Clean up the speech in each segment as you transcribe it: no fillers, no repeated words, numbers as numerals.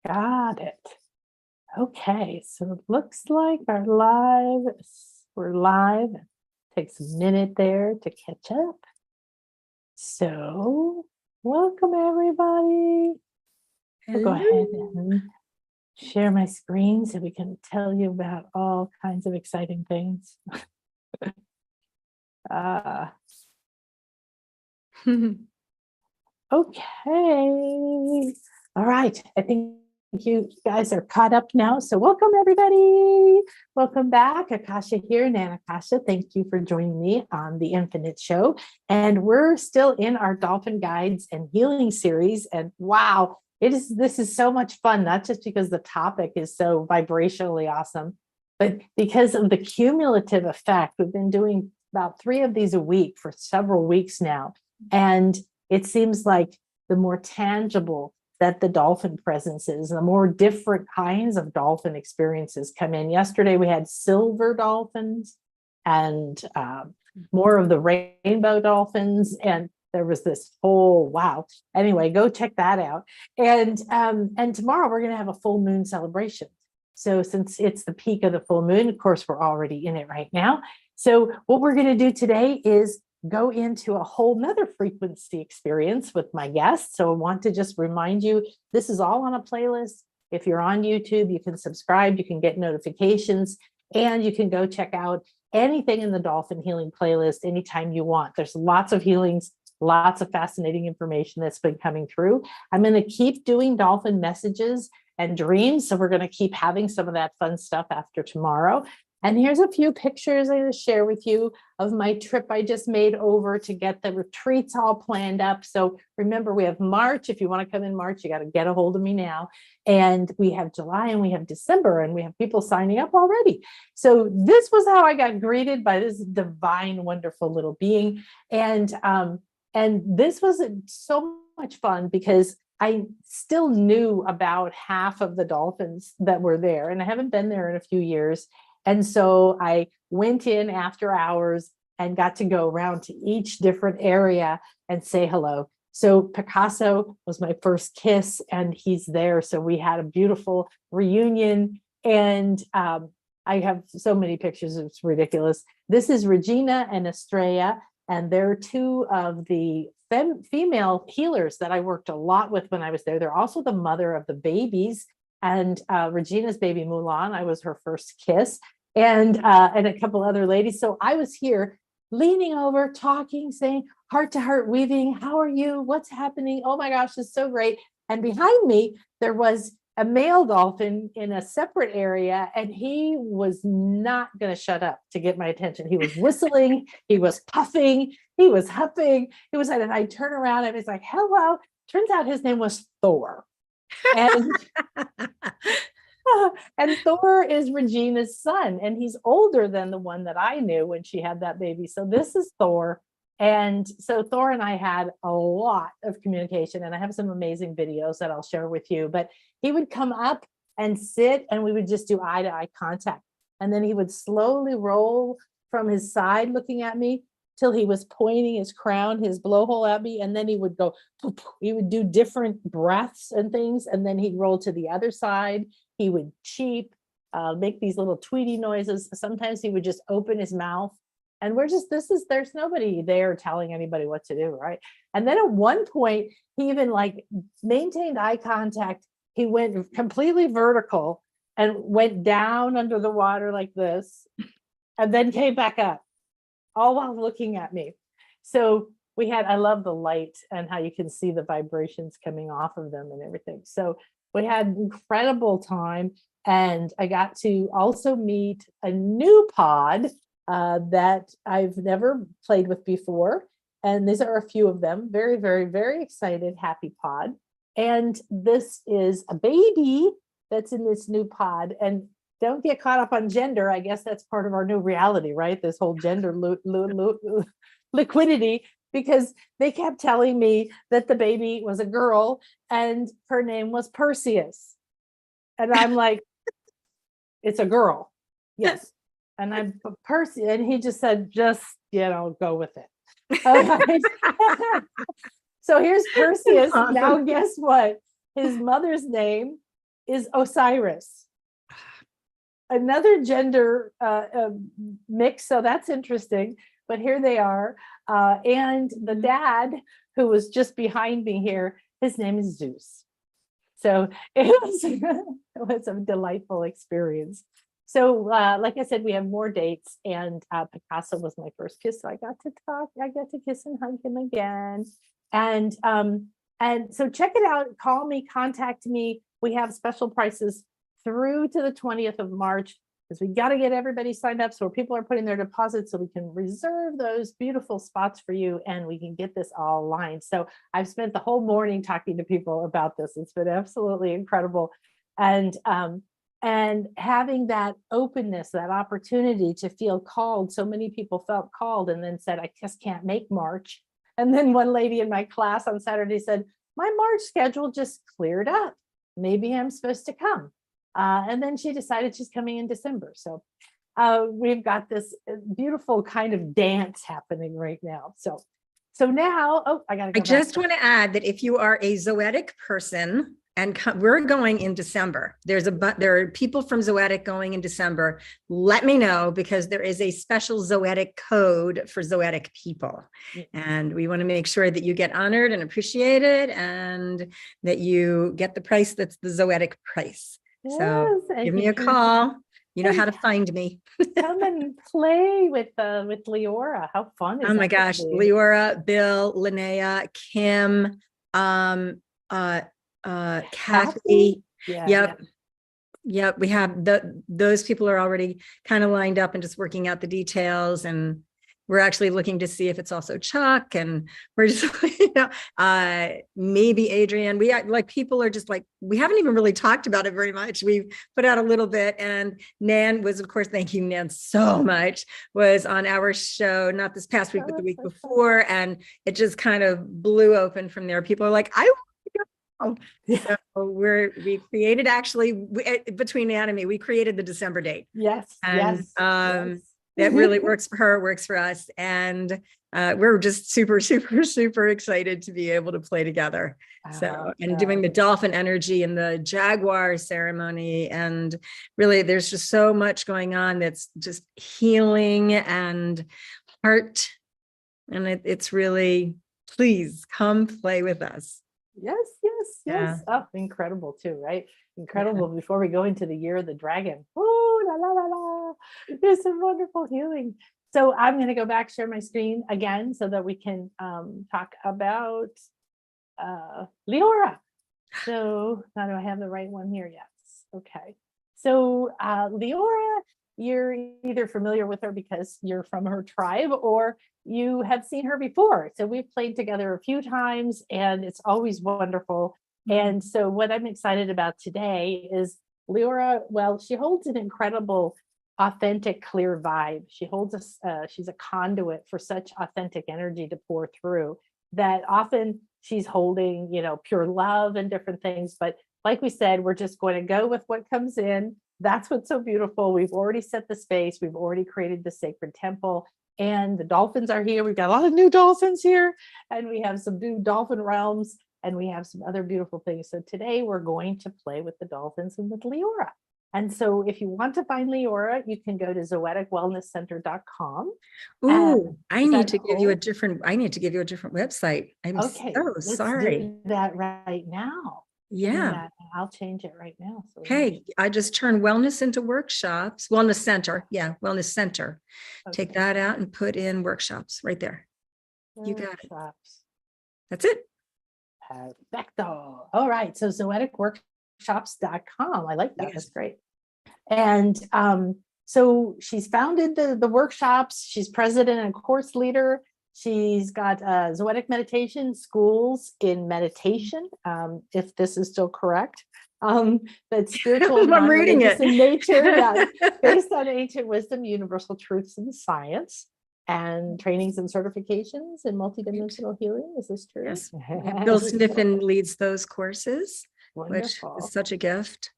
Got it. Okay, so it looks like we're live. Takes a minute there to catch up. So, welcome everybody. I'll go ahead and share my screen so we can tell you about all kinds of exciting things. Okay. All right. I think you guys are caught up now. So welcome everybody. Welcome back. Akasha here, Nana Akasha. Thank you for joining me on the Infinite Show. And we're still in our Dolphin Guides and Healing series. And wow, this is so much fun, not just because the topic is so vibrationally awesome, but because of the cumulative effect. We've been doing about 3 of these a week for several weeks now. And it seems like the more tangible that the dolphin presence is, the more different kinds of dolphin experiences come in. Yesterday, we had silver dolphins and more of the rainbow dolphins. And there was this whole, wow. Anyway, go check that out. And tomorrow we're going to have a full moon celebration. So since it's the peak of the full moon, of course, we're already in it right now. So what we're going to do today is go into a whole nother frequency experience with my guests. So I want to just remind you, this is all on a playlist. If you're on YouTube, you can subscribe, you can get notifications, and you can go check out anything in the Dolphin Healing playlist anytime you want. There's lots of healings, lots of fascinating information that's been coming through. I'm going to keep doing dolphin messages and dreams. So we're going to keep having some of that fun stuff after tomorrow. And here's a few pictures I'm going to share with you of my trip I just made over to get the retreats all planned up. So remember, we have March. If you want to come in March, you got to get a hold of me now. And we have July and we have December, and we have people signing up already. So this was how I got greeted by this divine, wonderful little being. And this was so much fun because I still knew about half of the dolphins that were there, and I haven't been there in a few years. And so I went in after hours and got to go around to each different area and say hello. So Picasso was my first kiss, and he's there. So we had a beautiful reunion, and I have so many pictures. It's ridiculous. This is Regina and Estrella, and they're 2 of the female healers that I worked a lot with when I was there. They're also the mother of the babies. And Regina's baby Mulan, I was her first kiss, and a couple other ladies. So I was here leaning over, talking, saying heart to heart weaving. How are you? What's happening? Oh my gosh, it's so great. And behind me, there was a male dolphin in a separate area, and he was not going to shut up to get my attention. He was whistling, he was puffing, he was huffing. He was, and I turn around and he's like, hello. Turns out his name was Thor. And and Thor is Regina's son, and he's older than the one that I knew when she had that baby. So this is Thor. And so Thor and I had a lot of communication, and I have some amazing videos that I'll share with you. But he would come up and sit, and we would just do eye to eye contact. And then he would slowly roll from his side looking at me till he was pointing his crown, his blowhole at me. And then he would go, he would do different breaths and things. And then he'd roll to the other side. He would cheep, make these little tweety noises. Sometimes he would just open his mouth. And we're just, there's nobody there telling anybody what to do, right? And then at one point, he even like maintained eye contact. He went completely vertical and went down under the water like this, and then came back up, all while looking at me. So I love the light and how you can see the vibrations coming off of them and everything. So we had incredible time. And I got to also meet a new pod that I've never played with before. And these are a few of them. Very, very, very excited, happy pod. And this is a baby that's in this new pod. And don't get caught up on gender. I guess that's part of our new reality, right? This whole gender liquidity, because they kept telling me that the baby was a girl and her name was Perseus. And I'm like, it's a girl. Yes. And I'm Percy. And he just said, just, go with it. So here's Perseus. Now, guess what? His mother's name is Osiris. Another gender mix, so that's interesting. But here they are. And the dad, who was just behind me here, his name is Zeus. So it was a delightful experience. So like I said, we have more dates, and Picasso was my first kiss. So I got to talk, I got to kiss and hug him again. And so check it out, call me, contact me. We have special prices through to the 20th of March, because we got to get everybody signed up so people are putting their deposits so we can reserve those beautiful spots for you and we can get this all aligned. So I've spent the whole morning talking to people about this. It's been absolutely incredible. And having that openness, that opportunity to feel called. So many people felt called and then said, I just can't make March. And then one lady in my class on Saturday said, my March schedule just cleared up. Maybe I'm supposed to come. And then she decided she's coming in December. So we've got this beautiful kind of dance happening right now. So now, oh, I gotta go. I just want to add that if you are a Zoetic person, and we're going in December, there are people from Zoetic going in December. Let me know, because there is a special Zoetic code for Zoetic people. And we want to make sure that you get honored and appreciated, and that you get the price that's the Zoetic price. So give me a call. You know how to find me. Come and play with Liora. How fun is Oh my gosh, Liora, Bill, Linnea, Kim, Kathy. Yep. We have those people are already kind of lined up and just working out the details, and we're actually looking to see if it's also Chuck, and we're just, maybe Adrian. People are just like, we haven't even really talked about it very much. We've put out a little bit, and Nan was, of course, thank you, Nan, so much, was on our show, not this past week, but the week before. And it just kind of blew open from there. People are like, I want to go. So we created, actually, between Nan and me, we created the December date. Yes. And, yes. That really works for her, works for us. And we're just super, super, super excited to be able to play together. Doing the dolphin energy and the jaguar ceremony. And really, there's just so much going on that's just healing and heart. And it's really, please come play with us. Yes. Yeah. Oh, incredible too, right? Incredible. Yeah. Before we go into the year of the dragon. Oh, la la la la. There's some wonderful healing. So I'm going to go back, share my screen again so that we can talk about Liora. So now, do I have the right one here? Yes. Okay. So Liora, you're either familiar with her because you're from her tribe, or you have seen her before. So we've played together a few times, and it's always wonderful. And so what I'm excited about today is Liora. Well, she holds an incredible, authentic, clear vibe. She holds she's a conduit for such authentic energy to pour through, that often she's holding, pure love and different things. But like we said, we're just going to go with what comes in. That's what's so beautiful. We've already set the space. We've already created the sacred temple, and the dolphins are here. We've got a lot of new dolphins here, and we have some new dolphin realms, and we have some other beautiful things. So today we're going to play with the dolphins and with Liora. And so if you want to find Liora, you can go to zoeticwellnesscenter.com. Ooh, I need to give you a different website. I'm so sorry. Do that right now. Yeah. I'll change it right now. So okay. I just turned wellness into workshops. Wellness center. Yeah. Wellness center. Okay. Take that out and put in workshops right there. You got it. That's it. Perfecto. All right. So zoeticworkshops.com. I like that. Yes. That's great. And so she's founded the workshops. She's president and course leader. She's got Zoetic meditation schools in meditation, if this is still correct. That's spiritual. I'm reading it. In nature, based on ancient wisdom, universal truths, and science, and trainings and certifications in multidimensional healing. Is this true? Yes. Bill Sniffen leads those courses, wonderful. Which is such a gift.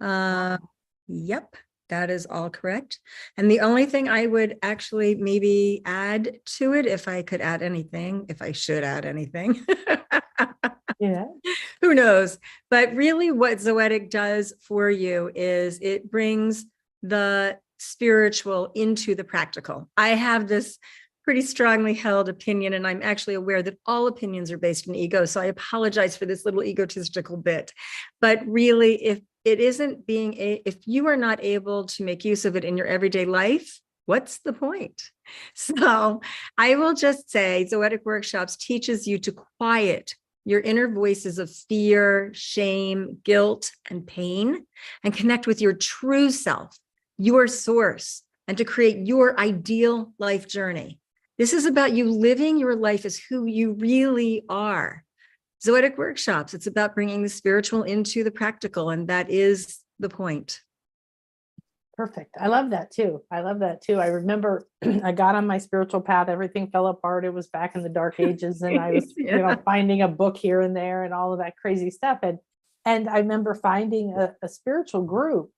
Yep. That is all correct. And the only thing I would actually maybe add to it, if I could add anything, if I should add anything, Yeah. who knows? But really, what Zoetic does for you is it brings the spiritual into the practical. I have this pretty strongly held opinion, and I'm actually aware that all opinions are based in ego. So I apologize for this little egotistical bit. But really, if it isn't if you are not able to make use of it in your everyday life, what's the point? So I will just say Zoetic Workshops teaches you to quiet your inner voices of fear, shame, guilt, and pain, and connect with your true self, your source, and to create your ideal life journey. This is about you living your life as who you really are. Zoetic Workshops, it's about bringing the spiritual into the practical, and that is the point. Perfect. I love that too. I love that too. I remember I got on my spiritual path, everything fell apart. It was back in the dark ages, and I was, Yeah. finding a book here and there and all of that crazy stuff. And I remember finding a spiritual group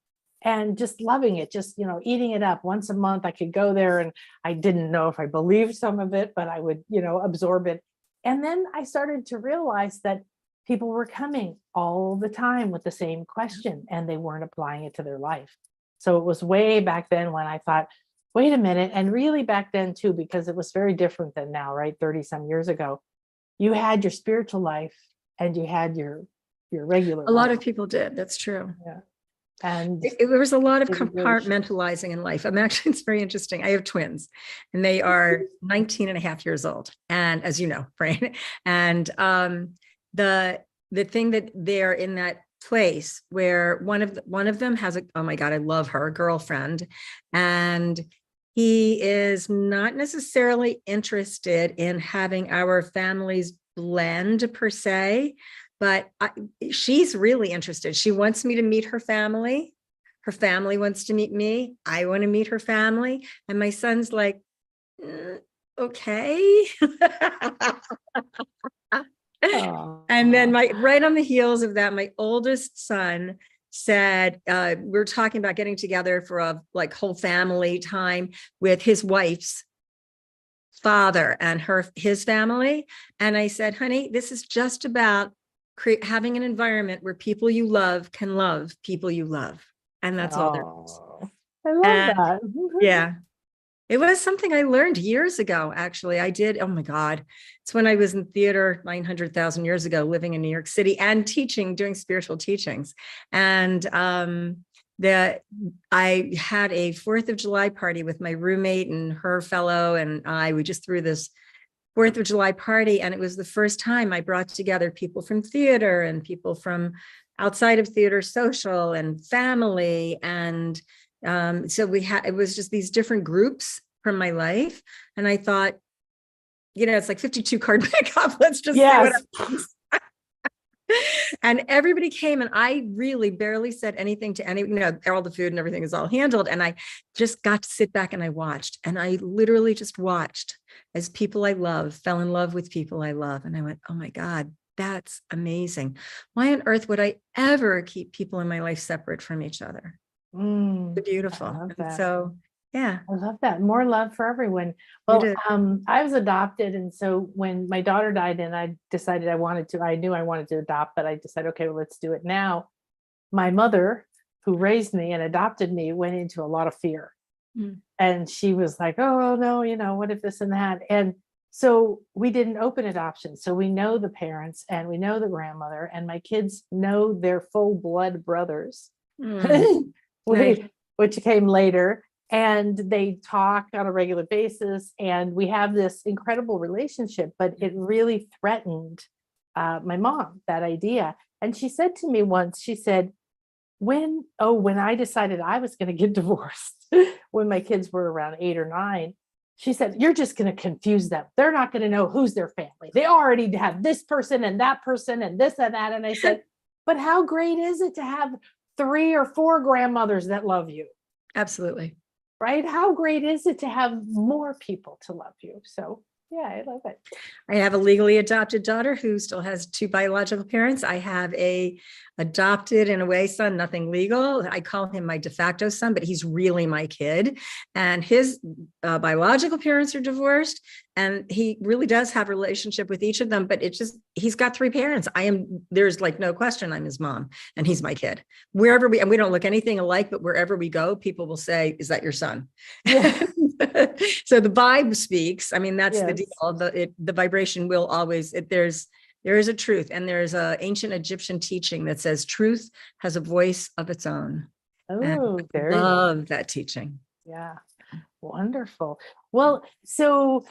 and just loving it, just, eating it up. Once a month I could go there, and I didn't know if I believed some of it, but I would, absorb it. And then I started to realize that people were coming all the time with the same question, and they weren't applying it to their life. So it was way back then when I thought, wait a minute. And really back then too, because it was very different than now, right? 30 some years ago, you had your spiritual life and you had your regular A lot life. of people did. That's true. Yeah. And there was a lot of it really compartmentalizing in life. It's very interesting. I have twins, and they are 19 and a half years old. And as you know, right? And the thing that they're in that place where one of them has oh my God, I love her, girlfriend, and he is not necessarily interested in having our families blend per se, but she's really interested. She wants me to meet her family. Her family wants to meet me. I want to meet her family. And my son's like, okay. And then right on the heels of that, my oldest son said, we're talking about getting together for a whole family time with his wife's father and his family. And I said, honey, this is just about having an environment where people you love can love people you love. And that's all there is. I love that. Yeah. It was something I learned years ago, actually. I did. Oh my God. It's when I was in theater 900,000 years ago, living in New York City and teaching, doing spiritual teachings. And I had a 4th of July party with my roommate and her fellow, and we just threw this 4th of July party. And it was the first time I brought together people from theater and people from outside of theater, social and family. And so it was just these different groups from my life. And I thought, it's like 52 card pickup. Let's just say what happens. And everybody came, and I really barely said anything to anyone. All the food and everything is all handled. And I just got to sit back and I watched, and I literally just watched as people I love fell in love with people I love. And I went, oh my God, that's amazing. Why on earth would I ever keep people in my life separate from each other? Beautiful. So, yeah. I love that. More love for everyone. Well, I was adopted. And so when my daughter died and I decided I knew I wanted to adopt, but I decided, okay, well, let's do it now. My mother, who raised me and adopted me, went into a lot of fear. And she was like, oh no, what if this and that? And so we didn't open adoption. So we know the parents and we know the grandmother, and my kids know their full blood brothers. Which came later, and they talk on a regular basis, and we have this incredible relationship. But it really threatened my mom, that idea. And she said to me once, she said, when I decided I was going to get divorced, when my kids were around 8 or 9, she said, you're just going to confuse them. They're not going to know who's their family. They already have this person and that person and this and that. And I said, but how great is it to have 3 or 4 grandmothers that love you? Absolutely. Right? How great is it to have more people to love you? So Yeah, I love it. I have a legally adopted daughter who still has two biological parents. I have a adopted in a way son, nothing legal. I call him my de facto son, but he's really my kid. And his biological parents are divorced, and he really does have a relationship with each of them. But he's got three parents. There's like no question I'm his mom, and he's my kid. Wherever and we don't look anything alike, but wherever we go, people will say, "Is that your son?" Yeah. So the vibe speaks. I mean, that's the Yes. deal. The vibration will always, there is a truth. And there's an ancient Egyptian teaching that says truth has a voice of its own. And Oh, I very nice. love that teaching. Yeah. Wonderful. Well, so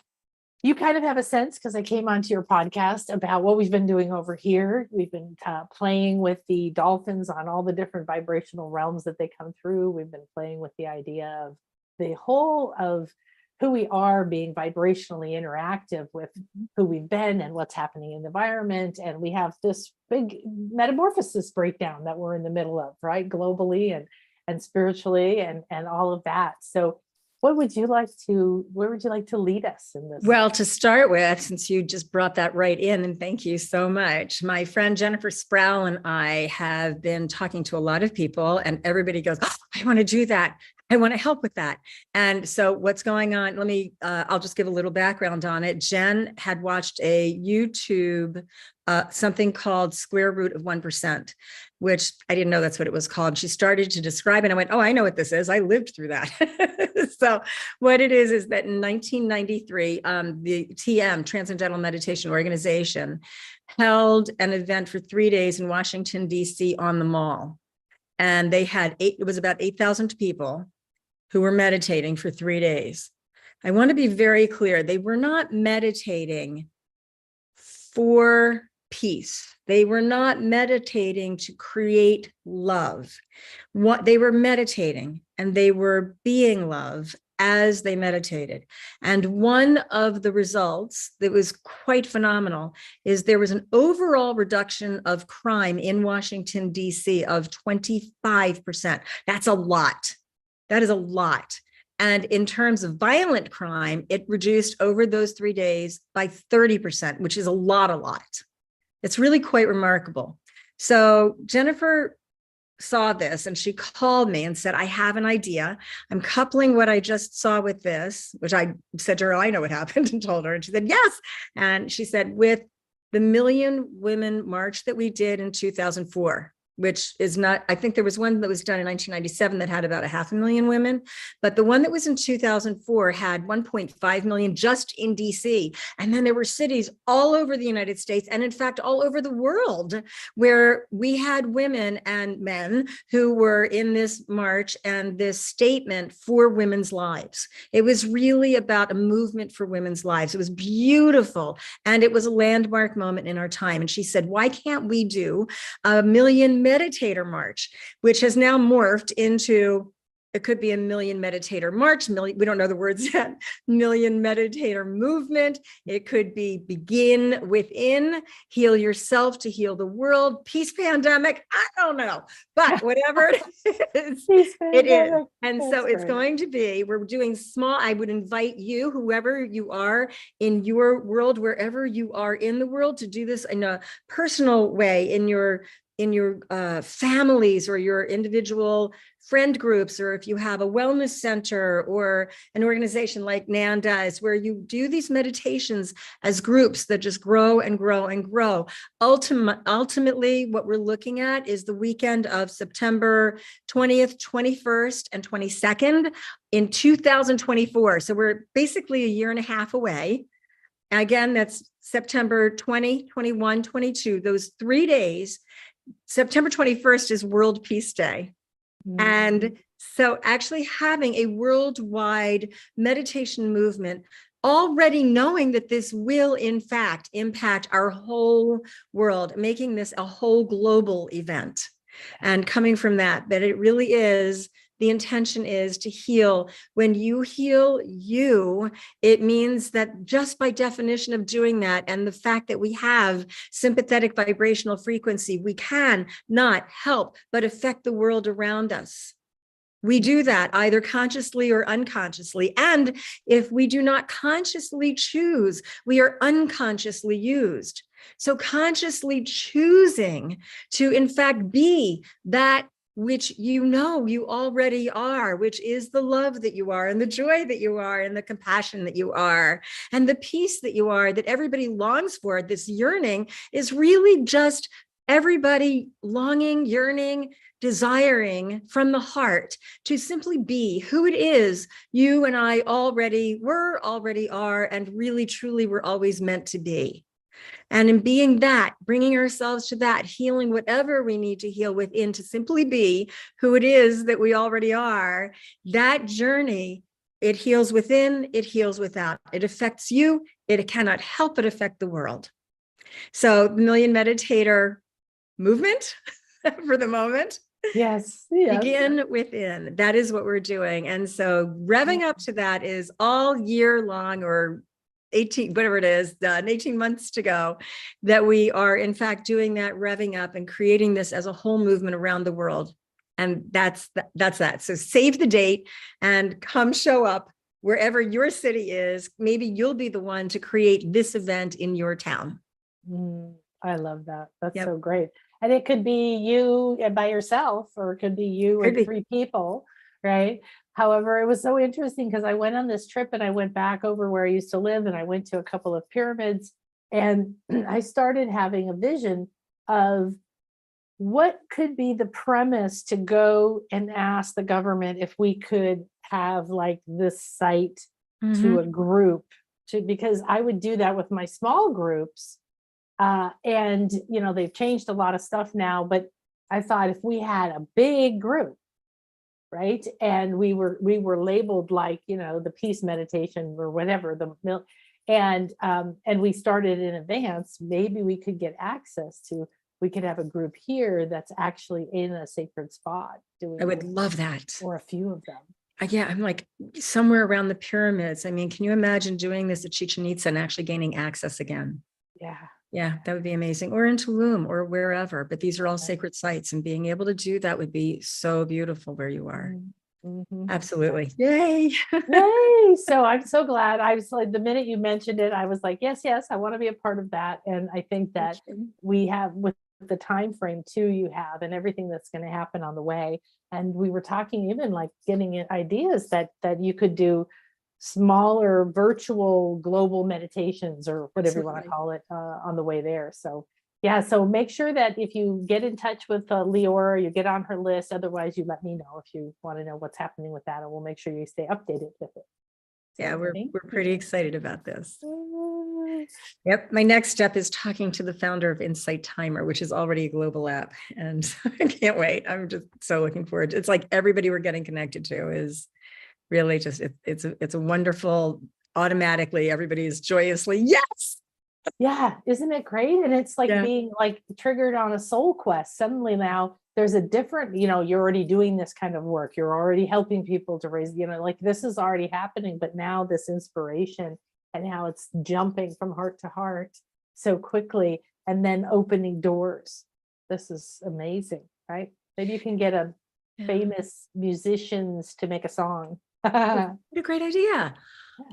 you kind of have a sense, because I came onto your podcast, about what we've been doing over here. We've been playing with the dolphins on all the different vibrational realms that they come through. We've been playing with the idea of the whole of who we are being vibrationally interactive with who we've been and what's happening in the environment. And we have this big metamorphosis breakdown that we're in the middle of, right? Globally and spiritually and all of that. So where would you like to lead us in this? Well, to start with, since you just brought that right in, and thank you so much. My friend Jennifer Sproul and I have been talking to a lot of people, and everybody goes, "Oh, I want to do that. I want to help with that." And so what's going on? I'll just give a little background on it. Jen had watched a YouTube, something called Square Root of 1%, which I didn't know that's what it was called. She started to describe it. And I went, "Oh, I know what this is. I lived through that." So what it is that in 1993, the TM, Transcendental Meditation Organization, held an event for 3 days in Washington, D.C. on the Mall. And they had it was about 8,000 people who were meditating for 3 days. I want to be very clear. They were not meditating for peace. They were not meditating to create love. What they were meditating, and they were being love as they meditated. And one of the results that was quite phenomenal is there was an overall reduction of crime in Washington, D.C. of 25%. That's a lot. That is a lot. And in terms of violent crime, it reduced over those 3 days by 30%, which is a lot. It's really quite remarkable. So Jennifer saw this and she called me and said, "I have an idea. I'm coupling what I just saw with this," which I said to her, "I know what happened," and told her. And she said, "Yes." And she said, "With the Million Women March that we did in 2004, which is not, I think there was one that was done in 1997 that had about 500,000 women, but the one that was in 2004 had 1.5 million just in DC. And then there were cities all over the United States, and in fact, all over the world, where we had women and men who were in this march and this statement for women's lives. It was really about a movement for women's lives. It was beautiful. And it was a landmark moment in our time. And she said, "Why can't we do a Million Meditator March," which has now morphed into, it could be a Million Meditator March, we don't know the words yet, Million Meditator Movement. It could be begin within, heal yourself to heal the world, peace pandemic. I don't know, but whatever it is, it is. And so it's going to be, we're doing small. I would invite you, whoever you are in your world, wherever you are in the world, to do this in a personal way in your families or your individual friend groups, or if you have a wellness center or an organization like Nan does, where you do these meditations as groups that just grow and grow and grow. Ultimately, what we're looking at is the weekend of September 20th, 21st, and 22nd in 2024. So we're basically a year and a half away. Again, that's September 20, 21, 22, those 3 days. September 21st is World Peace Day. Mm-hmm. And so actually having a worldwide meditation movement, already knowing that this will in fact impact our whole world, making this a whole global event. And coming from that it really is, the intention is to heal. When you heal you, it means that just by definition of doing that, and the fact that we have sympathetic vibrational frequency, we can not help but affect the world around us. We do that either consciously or unconsciously. And if we do not consciously choose, we are unconsciously used. So consciously choosing to, in fact, be that which you know you already are, which is the love that you are, and the joy that you are, and the compassion that you are, and the peace that you are, that everybody longs for. This yearning is really just everybody longing, yearning, desiring from the heart to simply be who it is you and I already were, already are, and really, truly were always meant to be. And in being that, bringing ourselves to that, healing whatever we need to heal within to simply be who it is that we already are, that journey, it heals within, it heals without. It affects you. It cannot help but affect the world. So the Million Meditator movement for the moment. Yes. Begin within. That is what we're doing. And so revving up to that is all year long, or 18, whatever it is, 18 months to go, that we are in fact doing that, revving up and creating this as a whole movement around the world. And that's that. So save the date and come show up wherever your city is. Maybe you'll be the one to create this event in your town. I love that. That's so great. And it could be you by yourself, or it could be you and 3 people, right? However, it was so interesting because I went on this trip and I went back over where I used to live, and I went to a couple of pyramids, and I started having a vision of what could be the premise to go and ask the government if we could have like this site to a group, because I would do that with my small groups. And, you know, they've changed a lot of stuff now, but I thought if we had a big group, right, and we were labeled like, you know, the peace meditation or whatever, and we started in advance, maybe we could get access to, we could have a group here that's actually in a sacred spot doing. I would love that. Or a few of them. Yeah, I'm like somewhere around the pyramids. I mean, can you imagine doing this at Chichen Itza and actually gaining access again? Yeah, that would be amazing. Or in Tulum or wherever, but these are all sacred sites, and being able to do that would be so beautiful where you are. Absolutely. Yay. Yay. So I'm so glad. I was like, the minute you mentioned it, I was like, yes, I want to be a part of that. And I think that we have, with the time frame too you have, and everything that's going to happen on the way. And we were talking even like getting ideas that you could do smaller virtual global meditations, or whatever you want to call it, on the way there. So yeah, so make sure that if you get in touch with Liora, you get on her list. Otherwise, you let me know if you want to know what's happening with that, and we'll make sure you stay updated with it. Yeah, we're pretty excited about this. Yep. My next step is talking to the founder of Insight Timer, which is already a global app. And I can't wait. I'm just so looking forward. It's like everybody we're getting connected to is really just, it's a wonderful, automatically everybody is joyously, yes. Yeah. Isn't it great? And it's like being like triggered on a soul quest. Suddenly now there's a different, you know, you're already doing this kind of work. You're already helping people to raise, you know, like this is already happening, but now this inspiration and how it's jumping from heart to heart so quickly and then opening doors. This is amazing, right? Maybe you can get a famous musicians to make a song. What a great idea.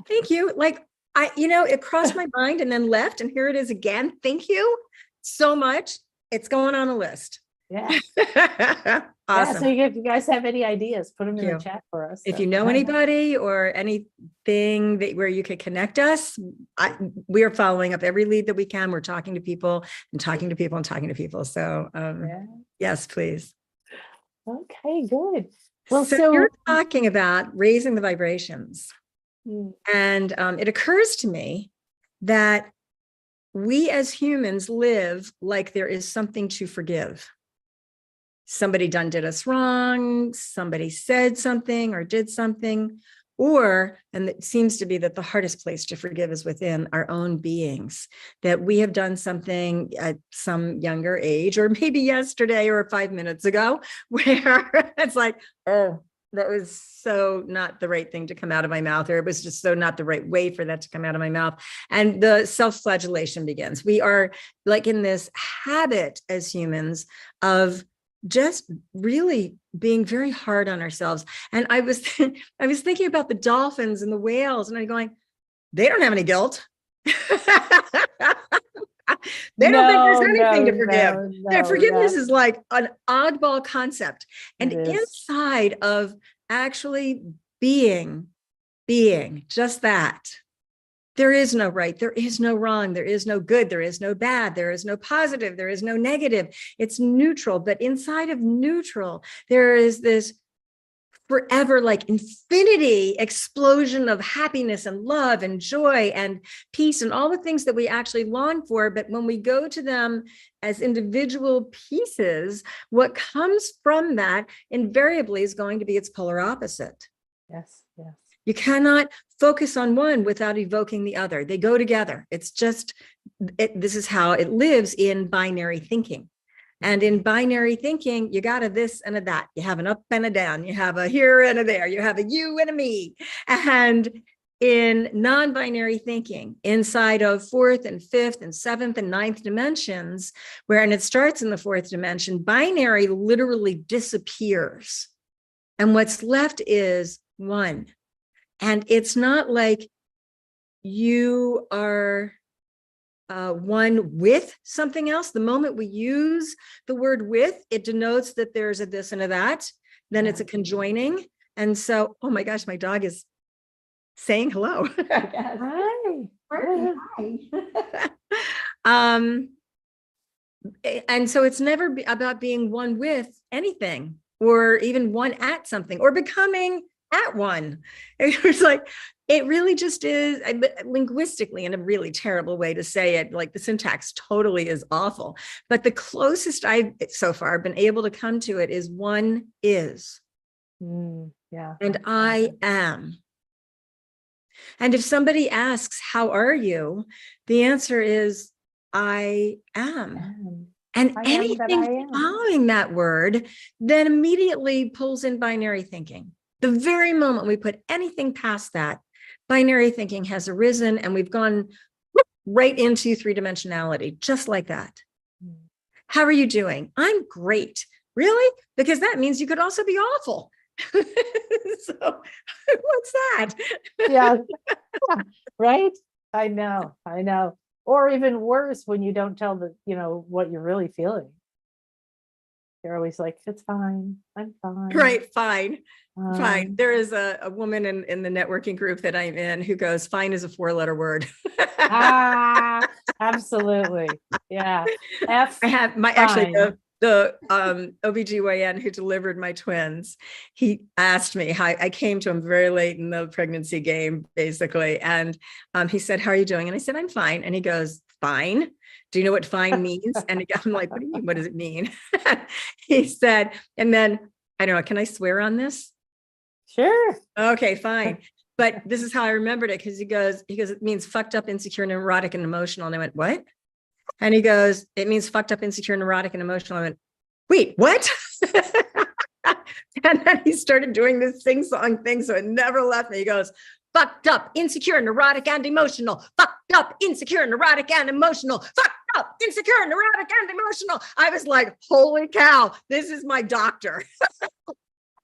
Thank you. Like, it crossed my mind and then left, and here it is again. Thank you so much. It's going on a list. Yeah. Awesome. So if you guys have any ideas, put them in the chat for us. If you know anybody or anything where you could connect us, we are following up every lead that we can. We're talking to people and talking to people and talking to people. So yes, please. Okay, good. Well, so you're talking about raising the vibrations. And it occurs to me that we as humans live like there is something to forgive. Somebody did us wrong, somebody said something or did something, and it seems to be that the hardest place to forgive is within our own beings, that we have done something at some younger age, or maybe yesterday or 5 minutes ago, where it's like, oh, that was so not the right thing to come out of my mouth, or it was just so not the right way for that to come out of my mouth. And the self-flagellation begins. We are like in this habit as humans of just really being very hard on ourselves. And I was thinking about the dolphins and the whales, and I'm going, they don't have any guilt. They don't think there's anything to forgive. Forgiveness is like an oddball concept. And inside of actually being just that, there is no right, there is no wrong, there is no good, there is no bad, there is no positive, there is no negative. It's neutral. But inside of neutral, there is this forever, like infinity explosion of happiness and love and joy and peace and all the things that we actually long for. But when we go to them as individual pieces, what comes from that invariably is going to be its polar opposite. Yes, yes. You cannot focus on one without evoking the other. They go together. It's just, this is how it lives in binary thinking. And in binary thinking, you got a this and a that. You have an up and a down. You have a here and a there. You have a you and a me. And in non-binary thinking, inside of fourth and fifth and seventh and ninth dimensions, and it starts in the fourth dimension, binary literally disappears. And what's left is one. And it's not like you are one with something else. The moment we use the word with, it denotes that there's a this and a that. Then it's a conjoining. And so, oh my gosh, my dog is saying hello. Hi. And so it's never about being one with anything, or even one at something, or becoming at one. It's like, it really just is, linguistically, in a really terrible way to say it, like the syntax totally is awful. But the closest I've so far been able to come to it is one is. Yeah. And I am. And if somebody asks, how are you? The answer is, I am. And anything following that word then immediately pulls in binary thinking. The very moment we put anything past that, binary thinking has arisen, and we've gone right into three-dimensionality, just like that. How are you doing? I'm great. Really? Because that means you could also be awful. So what's that? Yeah. Right? I know. Or even worse, when you don't tell what you're really feeling. You're always like, it's fine. I'm fine. Right. Fine. Fine. There is a woman in the networking group that I'm in who goes, fine is a 4-letter word. Absolutely. Yeah. I have the OBGYN who delivered my twins. He asked me how I came to him very late in the pregnancy game, basically. And he said, how are you doing? And I said, I'm fine. And he goes, fine. Do you know what fine means? And I'm like, what do you mean? What does it mean? He said, and then I don't know, can I swear on this? Sure. Okay, fine. But this is how I remembered it, because he goes, it means fucked up, insecure, neurotic, and emotional. And I went, what? And he goes, it means fucked up, insecure, neurotic, and emotional. I went, wait, what? And then he started doing this sing-song thing, so it never left me. He goes, fucked up, insecure, neurotic, and emotional. Fucked up, insecure, neurotic, and emotional. Fucked up, insecure, neurotic, and emotional. I was like, holy cow, this is my doctor.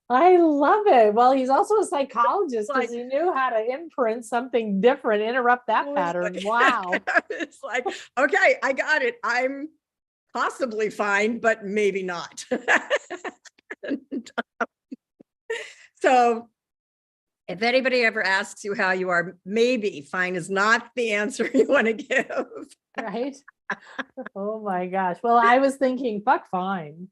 I love it. Well, he's also a psychologist, because he knew how to imprint something different, interrupt that pattern. Wow. It's like, okay, I got it. I'm possibly fine, but maybe not. So if anybody ever asks you how you are, maybe fine is not the answer you want to give. Right? Oh my gosh. Well, I was thinking, fuck fine.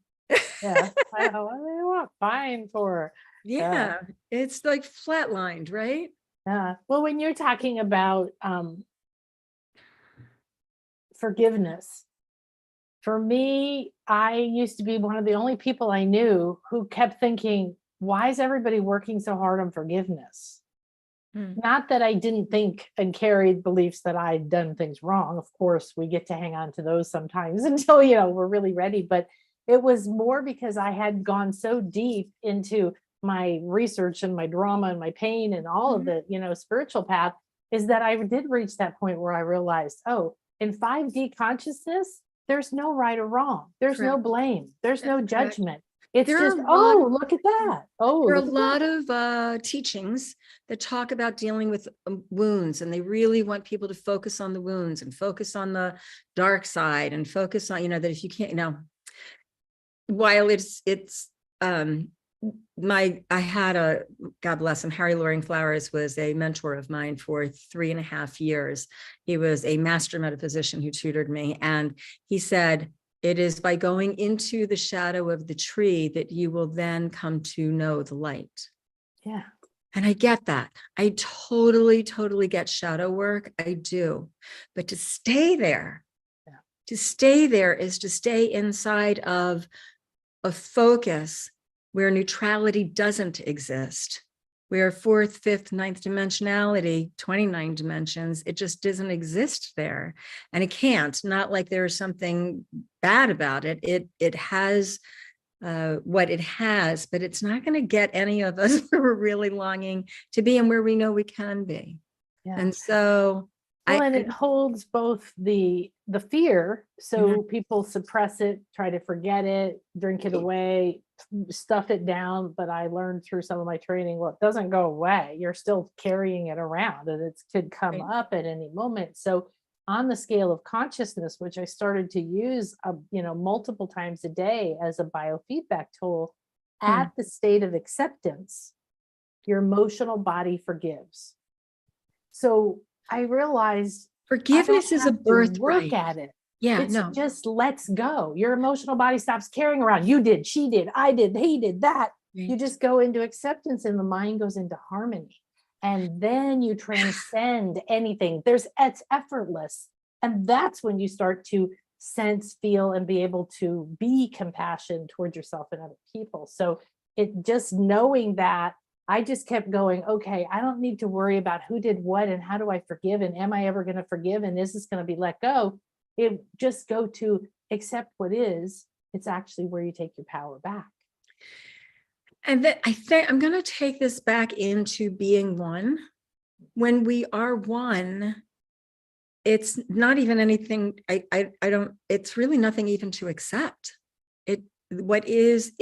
Yeah. I want fine for. Yeah. It's like flatlined, right? Yeah. Well, when you're talking about forgiveness, for me, I used to be one of the only people I knew who kept thinking, why is everybody working so hard on forgiveness? Not that I didn't think and carried beliefs that I'd done things wrong. Of course, we get to hang on to those sometimes until, we're really ready. But it was more because I had gone so deep into my research and my drama and my pain and all of the, spiritual path, is that I did reach that point where I realized, oh, in 5D consciousness, there's no right or wrong. There's no Correct. blame. There's no That's correct. judgment. It's There are just, a lot oh, of- look at that. Oh, There are a look at that. lot of teachings that talk about dealing with wounds, and they really want people to focus on the wounds and focus on the dark side and focus on, that if you can't, while I had God bless him, Harry Loring Flowers was a mentor of mine for 3.5 years. He was a master metaphysician who tutored me. And he said, it is by going into the shadow of the tree that you will then come to know the light. Yeah. And I get that. I totally get shadow work. I do. But to stay there, to stay there is to stay inside of a focus where neutrality doesn't exist, where fourth, fifth, ninth dimensionality, 29 dimensions, it just doesn't exist there. And it can't, not like there's something bad about it. It has what it has, but it's not going to get any of us where we're really longing to be and where we know we can be. Yeah. And so and it holds both the fear. So people suppress it, try to forget it, drink it away, stuff it down. But I learned through some of my training, well, it doesn't go away. You're still carrying it around and it could come up at any moment. So on the scale of consciousness, which I started to use, multiple times a day as a biofeedback tool, at the state of acceptance, your emotional body forgives. So I realized forgiveness is a birthright. Work at it. Yeah, it's just let's go. Your emotional body stops carrying around. You did, she did, I did, he did that. You just go into acceptance and the mind goes into harmony. And then you transcend anything. It's effortless. And that's when you start to sense, feel, and be able to be compassion towards yourself and other people. So it just knowing that, I just kept going, okay, I don't need to worry about who did what and how do I forgive and am I ever going to forgive and is this going to be let go? It just go to accept what is. It's actually where you take your power back. And then I think I'm going to take this back into being one. When we are one, it's not even anything, it's really nothing even to accept. What is.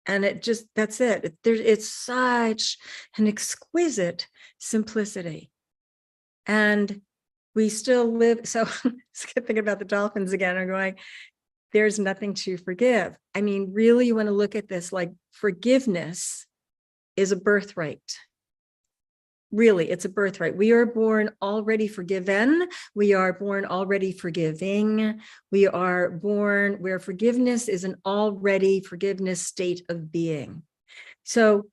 And that's it. It's such an exquisite simplicity. And we still live, so thinking about the dolphins again, I'm going, there's nothing to forgive. I mean, really, you want to look at this like forgiveness is a birthright. Really, it's a birthright. We are born already forgiven. We are born already forgiving. We are born where forgiveness is an already forgiveness state of being. So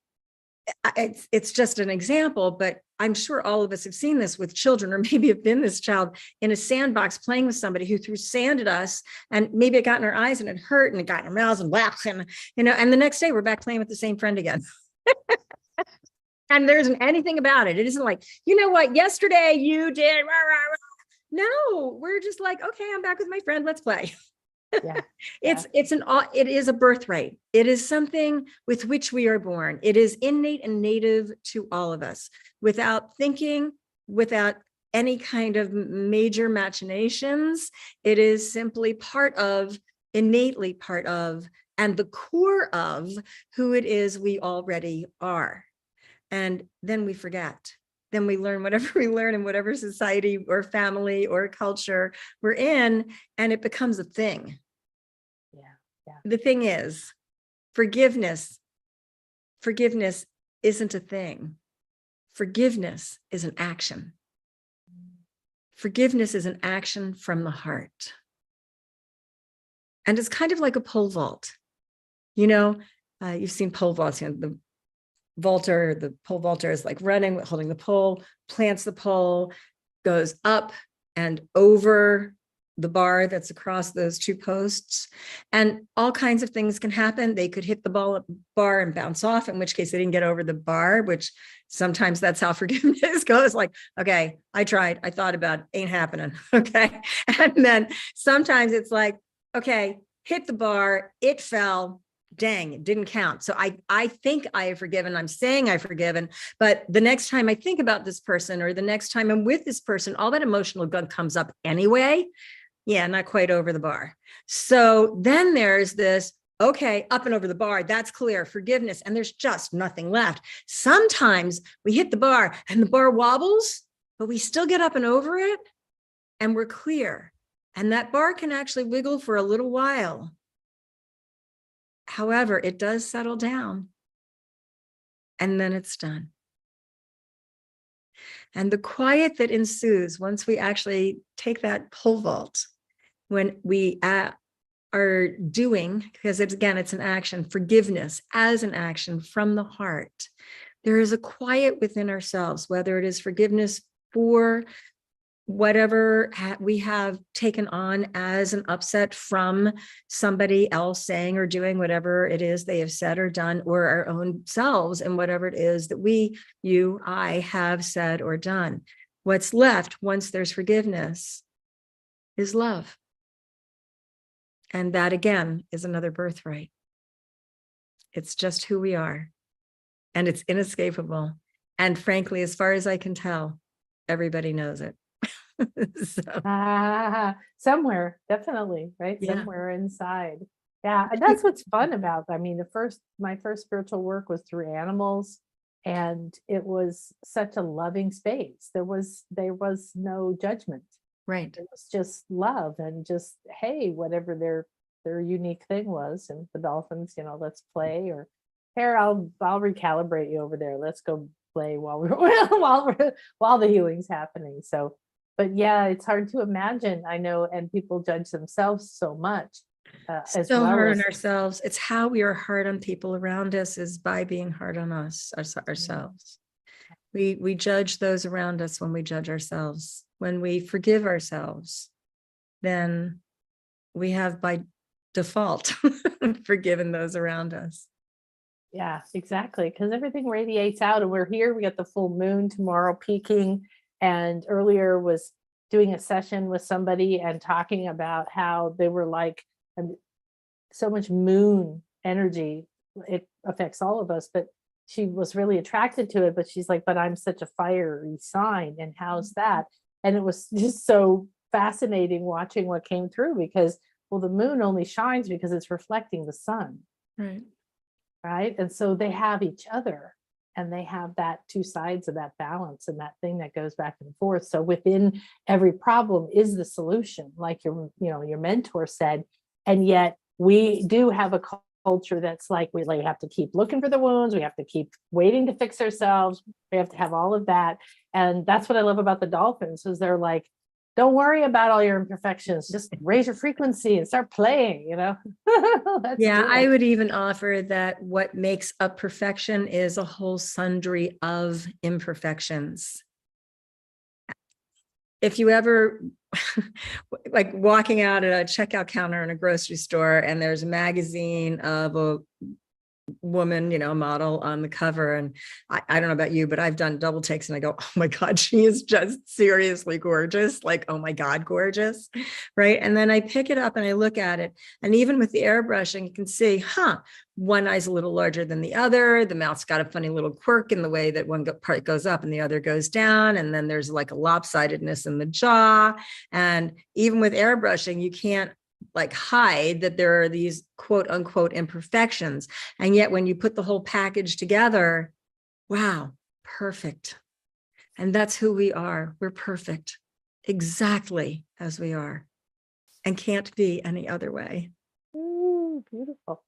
it's just an example, but I'm sure all of us have seen this with children, or maybe have been this child in a sandbox playing with somebody who threw sand at us, and maybe it got in our eyes and it hurt and it got in our mouths and laughed, and and the next day we're back playing with the same friend again. And there isn't anything about it. It isn't like, you know what, yesterday you did. Rah, rah, rah. No, we're just like, okay, I'm back with my friend. Let's play. Yeah. It is a birthright. It is something with which we are born. It is innate and native to all of us, without thinking, without any kind of major machinations. It is simply innately part of, and the core of who it is we already are. And then we forget. Then we learn whatever we learn in whatever society or family or culture we're in, and it becomes a thing. Yeah. The thing is, forgiveness isn't a thing. Forgiveness is an action. Forgiveness is an action from the heart. And it's kind of like a pole vault. You've seen pole vaults, the pole vaulter is like running, holding the pole, plants the pole, goes up and over the bar that's across those two posts. And all kinds of things can happen. They could hit the bar and bounce off, in which case they didn't get over the bar, which sometimes that's how forgiveness goes. Like, okay, I tried, I thought about it, ain't happening. Okay. And then sometimes it's like, okay, hit the bar, it fell. Dang, it didn't count. So I think I have forgiven. I'm saying I've forgiven, but the next time I think about this person, or the next time I'm with this person, all that emotional gunk comes up anyway. Yeah, not quite over the bar. So then there's this, okay, up and over the bar, that's clear, forgiveness, and there's just nothing left. Sometimes we hit the bar and the bar wobbles, but we still get up and over it and we're clear. And that bar can actually wiggle for a little while. However, it does settle down and then it's done. And the quiet that ensues once we actually take that pole vault, when we are doing, because it's an action, forgiveness as an action from the heart, there is a quiet within ourselves, whether it is forgiveness for whatever we have taken on as an upset from somebody else saying or doing whatever it is they have said or done, or our own selves and whatever it is that I have said or done. What's left once there's forgiveness is love. And that again is another birthright. It's just who we are. And it's inescapable. And frankly, as far as I can tell, everybody knows it. Somewhere, definitely, right? Yeah. Somewhere inside. Yeah, and that's what's fun about. I mean, my first spiritual work was through animals, and it was such a loving space. There was no judgment. Right. It was just love and just, hey, whatever their unique thing was. And the dolphins, let's play, or here, I'll recalibrate you over there. Let's go play while the healing's happening. So, but yeah, it's hard to imagine. I know, and people judge themselves so much. As So well hard as on ourselves. It's how we are hard on people around us, is by being hard on us ourselves. We judge those around us when we judge ourselves. When we forgive ourselves, then we have by default forgiven those around us. Yeah, exactly. Because everything radiates out, and we're here. We got the full moon tomorrow peaking. And earlier was doing a session with somebody and talking about how they were like, so much moon energy. It affects all of us, but she was really attracted to it. But she's like, but I'm such a fiery sign. And how's that? And it was just so fascinating watching what came through, because, well, the moon only shines because it's reflecting the sun. Right. Right. And so they have each other, and they have that two sides of that balance, and that thing that goes back and forth. So within every problem is the solution, like your mentor said. And yet we do have a culture that's like, we have to keep looking for the wounds. We have to keep waiting to fix ourselves. We have to have all of that. And that's what I love about the dolphins, is they're like, don't worry about all your imperfections. Just raise your frequency and start playing, Yeah, I would even offer that what makes up perfection is a whole sundry of imperfections. If you ever like walking out at a checkout counter in a grocery store, and there's a magazine of a woman, model on the cover, and I don't know about you, but I've done double takes and I go, oh my God, she is just seriously gorgeous. Like, oh my God, gorgeous. Right. And then I pick it up and I look at it. And even with the airbrushing, you can see, one eye's a little larger than the other. The mouth's got a funny little quirk in the way that one part goes up and the other goes down. And then there's like a lopsidedness in the jaw. And even with airbrushing, you can't hide that there are these quote unquote imperfections. And yet when you put the whole package together, wow, perfect. And that's who we are. We're perfect, exactly as we are, and can't be any other way. Ooh, beautiful.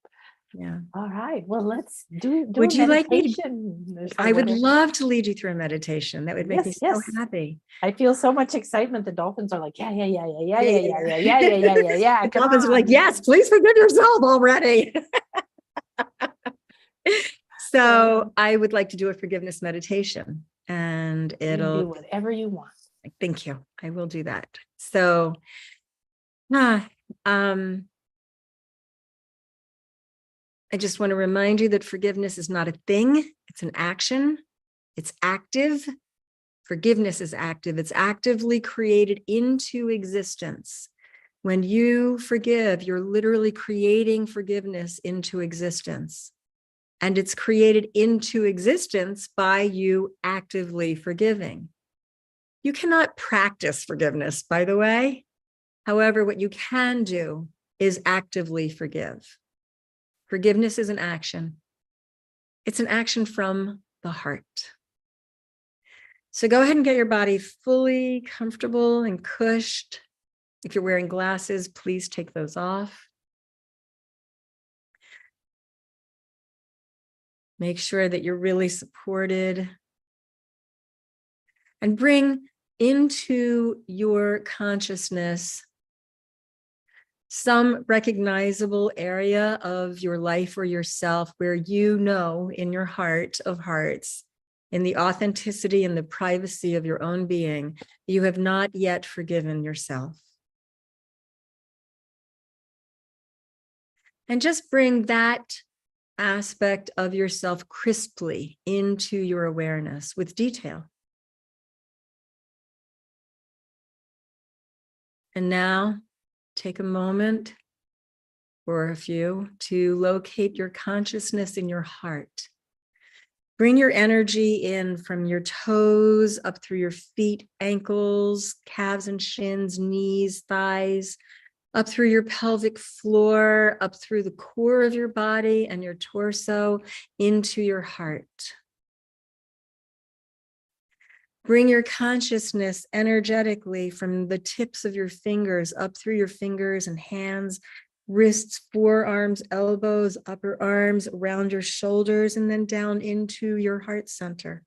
Yeah. All right. Well, let's do Would a you like me meditation. I would love to lead you through a meditation. That would make me so happy. I feel so much excitement. The dolphins are like, yeah. Dolphins are like, yes, please forgive yourself already. So I would like to do a forgiveness meditation, and it'll do whatever you want. Thank you. I will do that. So, I just want to remind you that forgiveness is not a thing. It's an action. It's active. Forgiveness is active. It's actively created into existence. When you forgive, you're literally creating forgiveness into existence. And it's created into existence by you actively forgiving. You cannot practice forgiveness, by the way. However, what you can do is actively forgive. Forgiveness is an action. It's an action from the heart. So go ahead and get your body fully comfortable and cushed. If you're wearing glasses, please take those off. Make sure that you're really supported. And bring into your consciousness some recognizable area of your life or yourself where you know in your heart of hearts, in the authenticity and the privacy of your own being, you have not yet forgiven yourself. And just bring that aspect of yourself crisply into your awareness with detail. And now take a moment or a few to locate your consciousness in your heart. Bring your energy in from your toes up through your feet, ankles, calves and shins, knees, thighs, up through your pelvic floor, up through the core of your body and your torso into your heart. Bring your consciousness energetically from the tips of your fingers up through your fingers and hands, wrists, forearms, elbows, upper arms, around your shoulders, and then down into your heart center.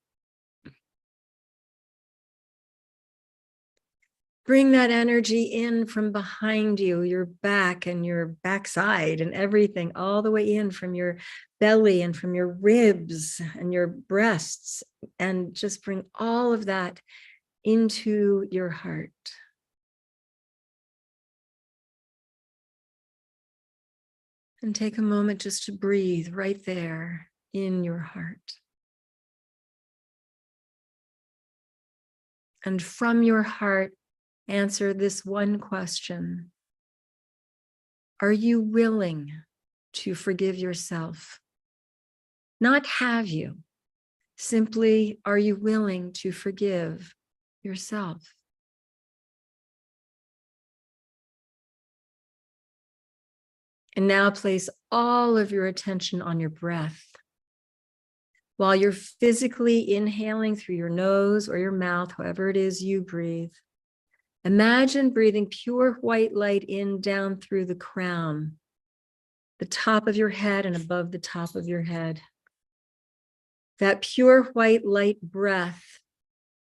Bring that energy in from behind you, your back and your backside and everything, all the way in from your belly and from your ribs and your breasts, and just bring all of that into your heart. And take a moment just to breathe right there in your heart. And from your heart, answer this one question. Are you willing to forgive yourself? Not have you. Simply, are you willing to forgive yourself? And now place all of your attention on your breath. While you're physically inhaling through your nose or your mouth, however it is you breathe, imagine breathing pure white light in down through the crown, the top of your head and above the top of your head. That pure white light breath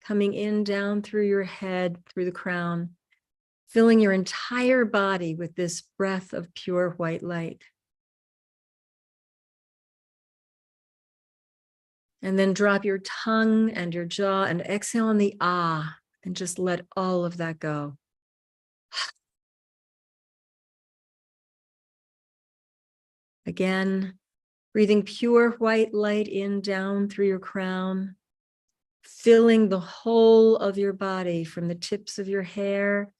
coming in down through your head, through the crown, filling your entire body with this breath of pure white light. And then drop your tongue and your jaw and exhale on the ah, and just let all of that go. Again, breathing pure white light in down through your crown, filling the whole of your body from the tips of your hair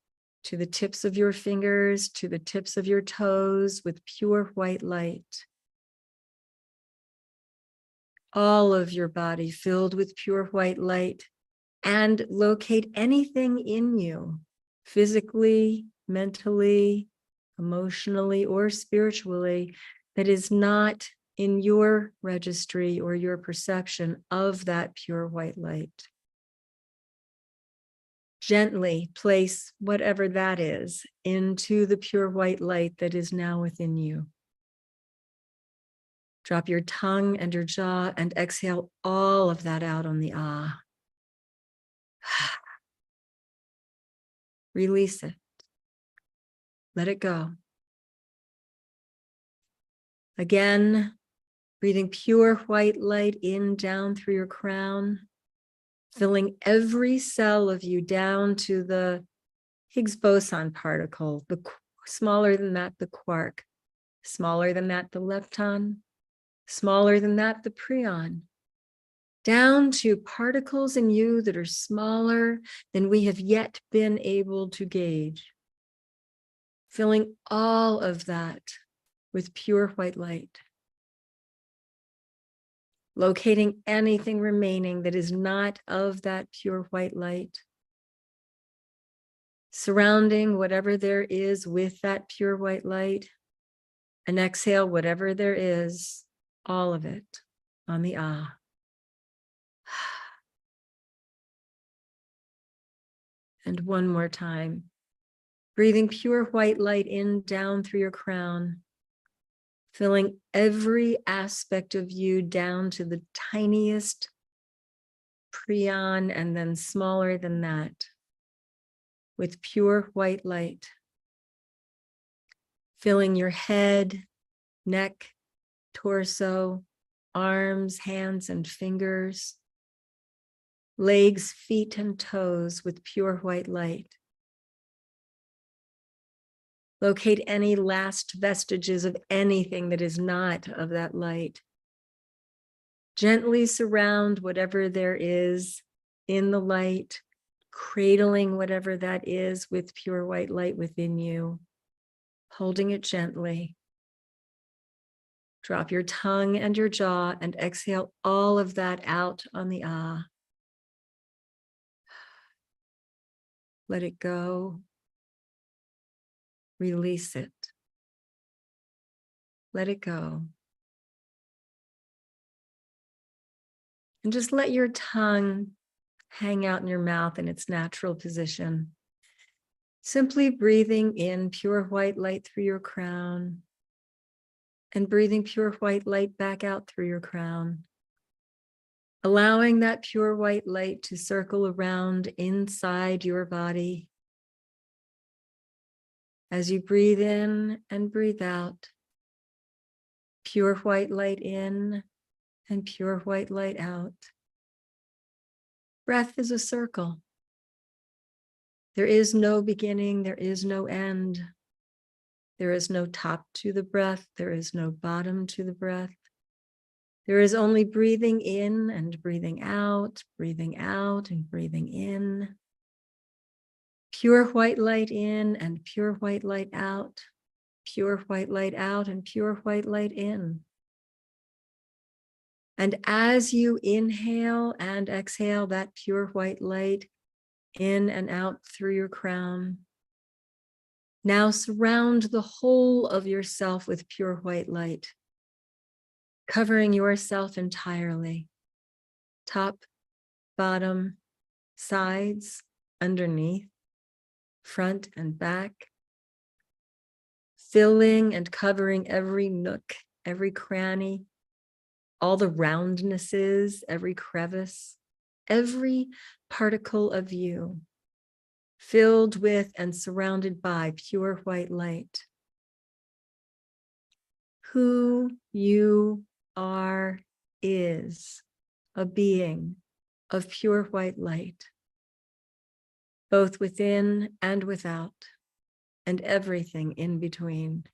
to the tips of your fingers, to the tips of your toes with pure white light. All of your body filled with pure white light, and locate anything in you, physically, mentally, emotionally, or spiritually, that is not in your registry or your perception of that pure white light. Gently place whatever that is into the pure white light that is now within you. Drop your tongue and your jaw and exhale all of that out on the ah. Release it. Let it go. Again, breathing pure white light in down through your crown, filling every cell of you down to the Higgs boson particle, smaller than that, the quark, smaller than that, the lepton, smaller than that, the preon, down to particles in you that are smaller than we have yet been able to gauge, filling all of that with pure white light, locating anything remaining that is not of that pure white light, surrounding whatever there is with that pure white light, and exhale whatever there is, all of it on the ah. And one more time, breathing pure white light in down through your crown, filling every aspect of you down to the tiniest prion and then smaller than that with pure white light, filling your head, neck, torso, arms, hands, and fingers, legs, feet, and toes with pure white light. Locate any last vestiges of anything that is not of that light. Gently surround whatever there is in the light, cradling whatever that is with pure white light within you, holding it gently. Drop your tongue and your jaw and exhale all of that out on the ah. Let it go. Release it. Let it go. And just let your tongue hang out in your mouth in its natural position. Simply breathing in pure white light through your crown and breathing pure white light back out through your crown. Allowing that pure white light to circle around inside your body. As you breathe in and breathe out, pure white light in and pure white light out. Breath is a circle. There is no beginning, there is no end. There is no top to the breath, there is no bottom to the breath. There is only breathing in and breathing out and breathing in. Pure white light in and pure white light out. Pure white light out and pure white light in. And as you inhale and exhale that pure white light in and out through your crown, now surround the whole of yourself with pure white light, covering yourself entirely, top, bottom, sides, underneath, front and back, filling and covering every nook, every cranny, all the roundnesses, every crevice, every particle of you, filled with and surrounded by pure white light. Who you are is a being of pure white light, both within and without, and everything in between.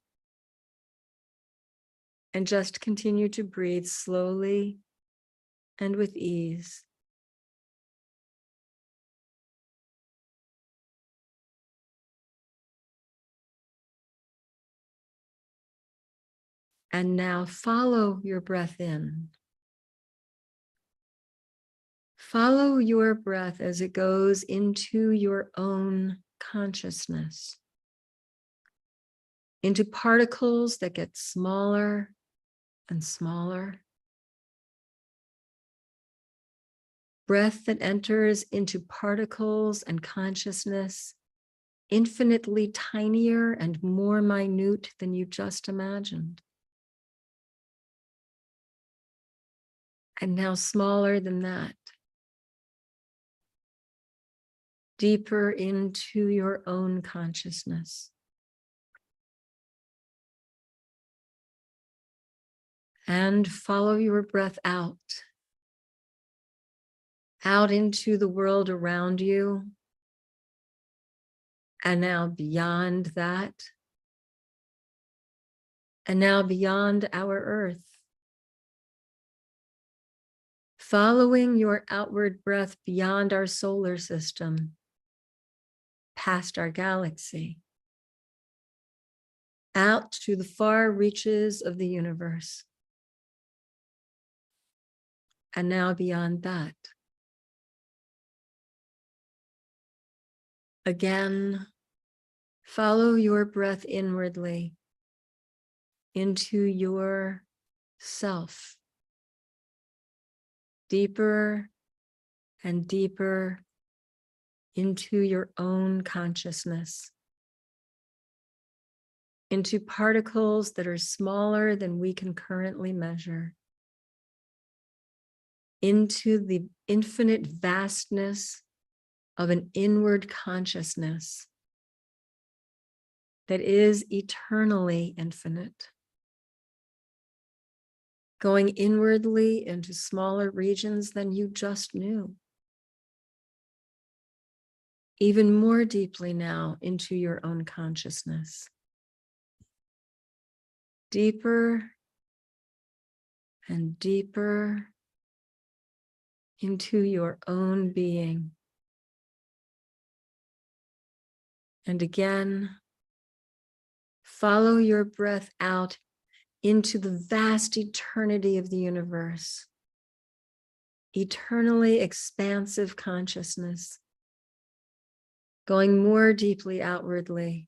And just continue to breathe slowly and with ease. And now follow your breath in. Follow your breath as it goes into your own consciousness, into particles that get smaller and smaller. Breath that enters into particles and consciousness infinitely tinier and more minute than you just imagined. And now smaller than that. Deeper into your own consciousness. And follow your breath out into the world around you. And now beyond that. And now beyond our earth. Following your outward breath beyond our solar system, past our galaxy, out to the far reaches of the universe. And now beyond that. Again, follow your breath inwardly into your self, deeper and deeper into your own consciousness, into particles that are smaller than we can currently measure, into the infinite vastness of an inward consciousness that is eternally infinite, going inwardly into smaller regions than you just knew, even more deeply now into your own consciousness, deeper and deeper into your own being. And again, follow your breath out into the vast eternity of the universe, eternally expansive consciousness, going more deeply outwardly,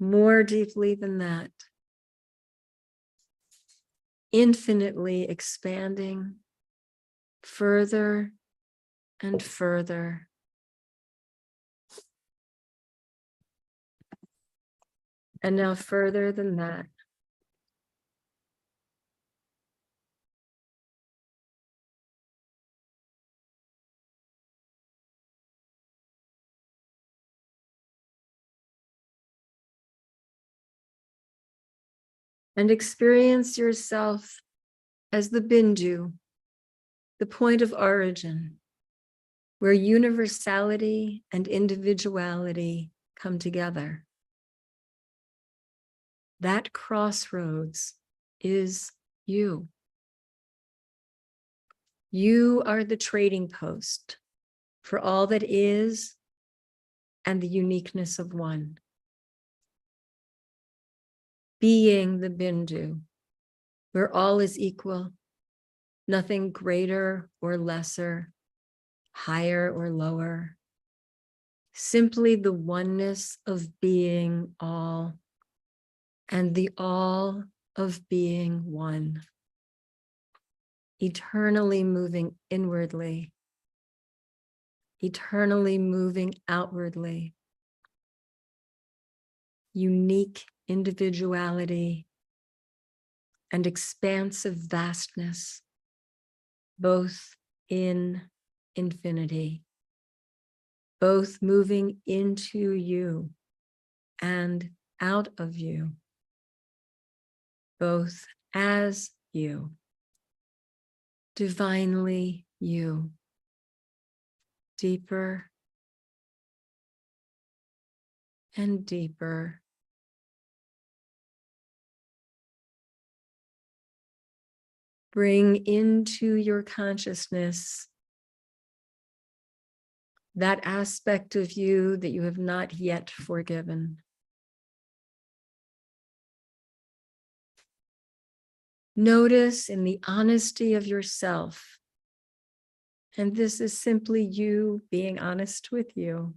more deeply than that, infinitely expanding further and further. And now further than that. And experience yourself as the Bindu, the point of origin, where universality and individuality come together. That crossroads is you. You are the trading post for all that is and the uniqueness of one. Being the Bindu, where all is equal, nothing greater or lesser, higher or lower, simply the oneness of being all and the all of being one, eternally moving inwardly, eternally moving outwardly, unique individuality and expansive vastness, both in infinity, both moving into you and out of you, both as you, divinely you, deeper and deeper. Bring into your consciousness that aspect of you that you have not yet forgiven. Notice in the honesty of yourself, and this is simply you being honest with you.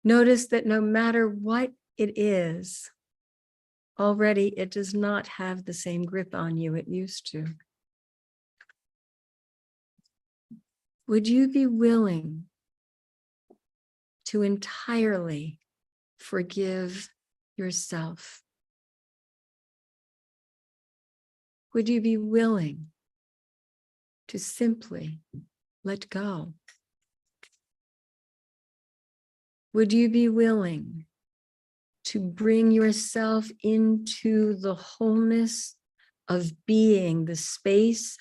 Notice that no matter what it is, already it does not have the same grip on you it used to. Would you be willing to entirely forgive yourself? Would you be willing to simply let go? Would you be willing to bring yourself into the wholeness of being, the space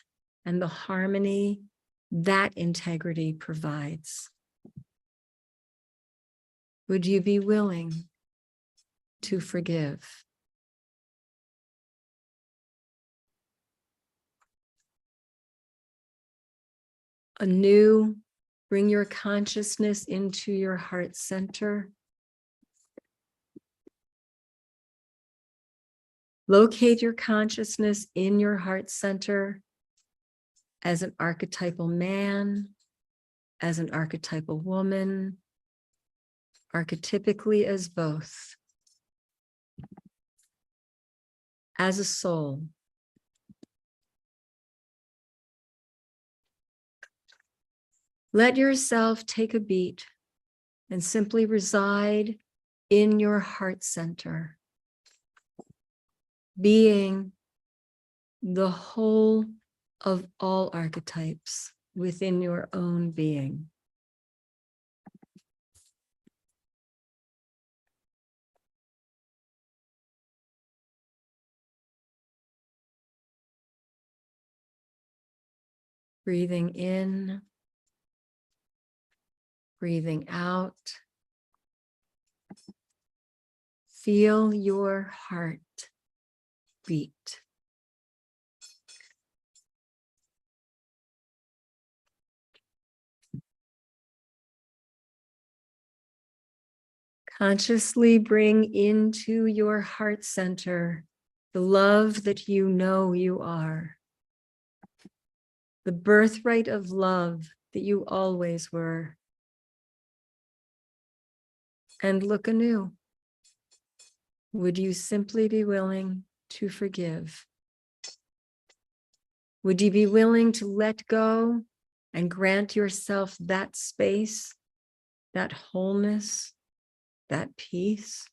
and the harmony that integrity provides? Would you be willing to forgive? Anew, bring your consciousness into your heart center. Locate your consciousness in your heart center as an archetypal man as an archetypal woman, archetypically as both, as a soul. Let yourself take a beat and simply reside in your heart center, being the whole of all archetypes within your own being. Breathing in, breathing out. Feel your heart beat. Consciously bring into your heart center the love that you know you are, the birthright of love that you always were. And look anew. Would you simply be willing to forgive? Would you be willing to let go and grant yourself that space, that wholeness, that peace?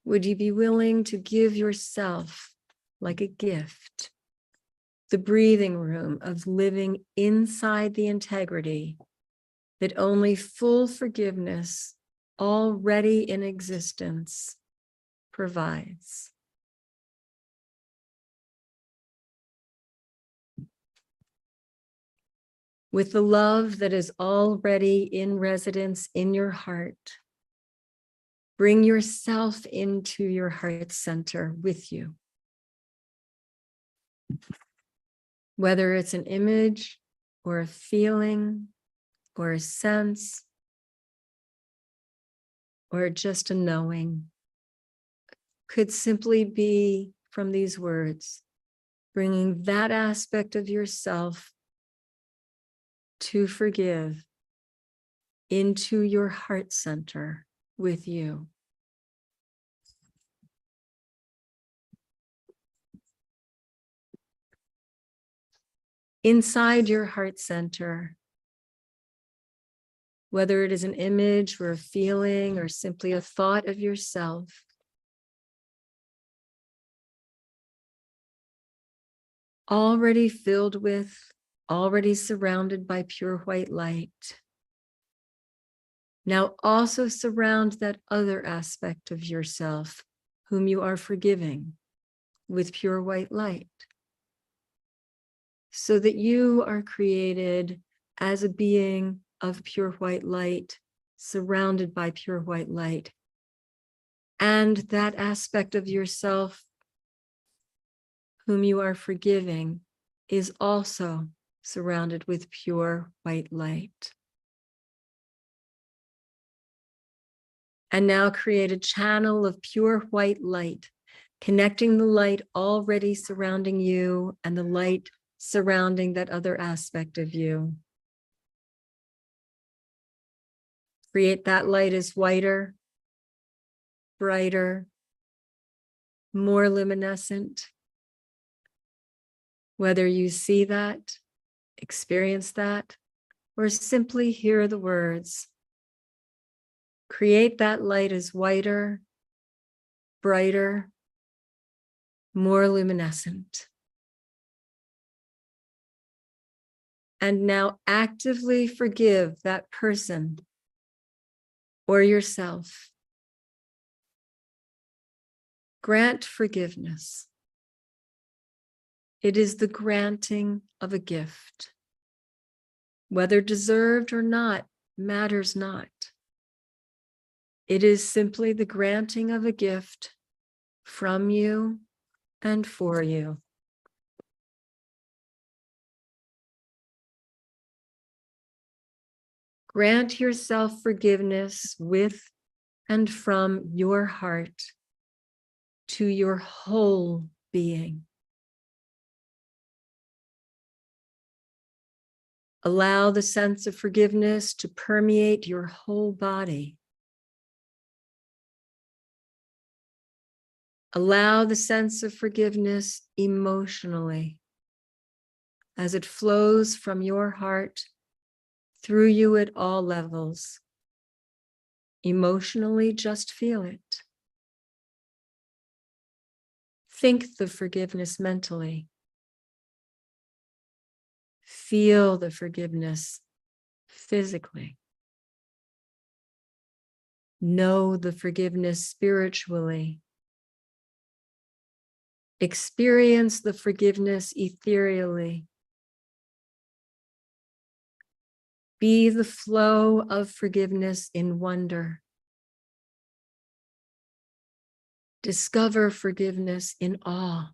Would you be willing to give yourself, like a gift, the breathing room of living inside the integrity that only full forgiveness, already in existence, provides? With the love that is already in residence in your heart, bring yourself into your heart center with you. Whether it's an image or a feeling or a sense or just a knowing, could simply be from these words, bringing that aspect of yourself to forgive into your heart center with you. Inside your heart center, whether it is an image or a feeling or simply a thought of yourself, already filled with, already surrounded by pure white light. Now also surround that other aspect of yourself whom you are forgiving with pure white light, so that you are created as a being of pure white light, surrounded by pure white light. And that aspect of yourself whom you are forgiving is also surrounded with pure white light. And now create a channel of pure white light, connecting the light already surrounding you and the light surrounding that other aspect of you. Create that light as whiter, brighter, more luminescent. Whether you see that, experience that, or simply hear the words, create that light as whiter, brighter, more luminescent. And now actively forgive that person or yourself. Grant forgiveness. It is the granting of a gift. Whether deserved or not matters not. It is simply the granting of a gift from you and for you. Grant yourself forgiveness with and from your heart to your whole being. Allow the sense of forgiveness to permeate your whole body. Allow the sense of forgiveness emotionally as it flows from your heart through you at all levels. Emotionally, just feel it. Think the forgiveness mentally. Feel the forgiveness physically. Know the forgiveness spiritually. Experience the forgiveness ethereally. Be the flow of forgiveness in wonder. Discover forgiveness in awe.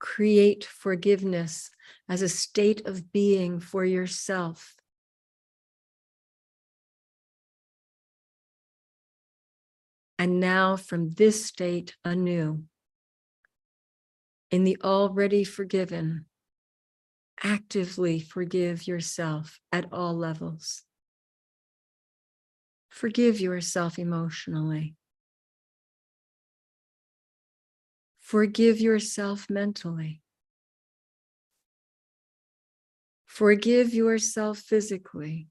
Create forgiveness as a state of being for yourself. And now from this state anew, in the already forgiven, actively forgive yourself at all levels. Forgive yourself emotionally. Forgive yourself mentally. Forgive yourself physically.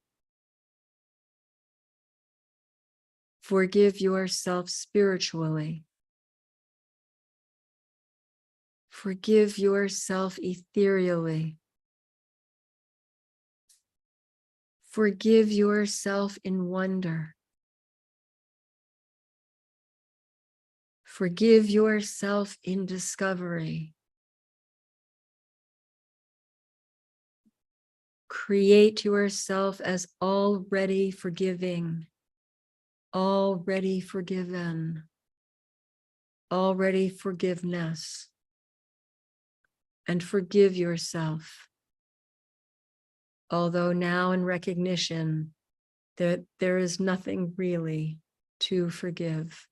Forgive yourself spiritually. Forgive yourself ethereally. Forgive yourself in wonder. Forgive yourself in discovery. Create yourself as already forgiving, already forgiven, already forgiveness, and forgive yourself. Although now in recognition that there is nothing really to forgive.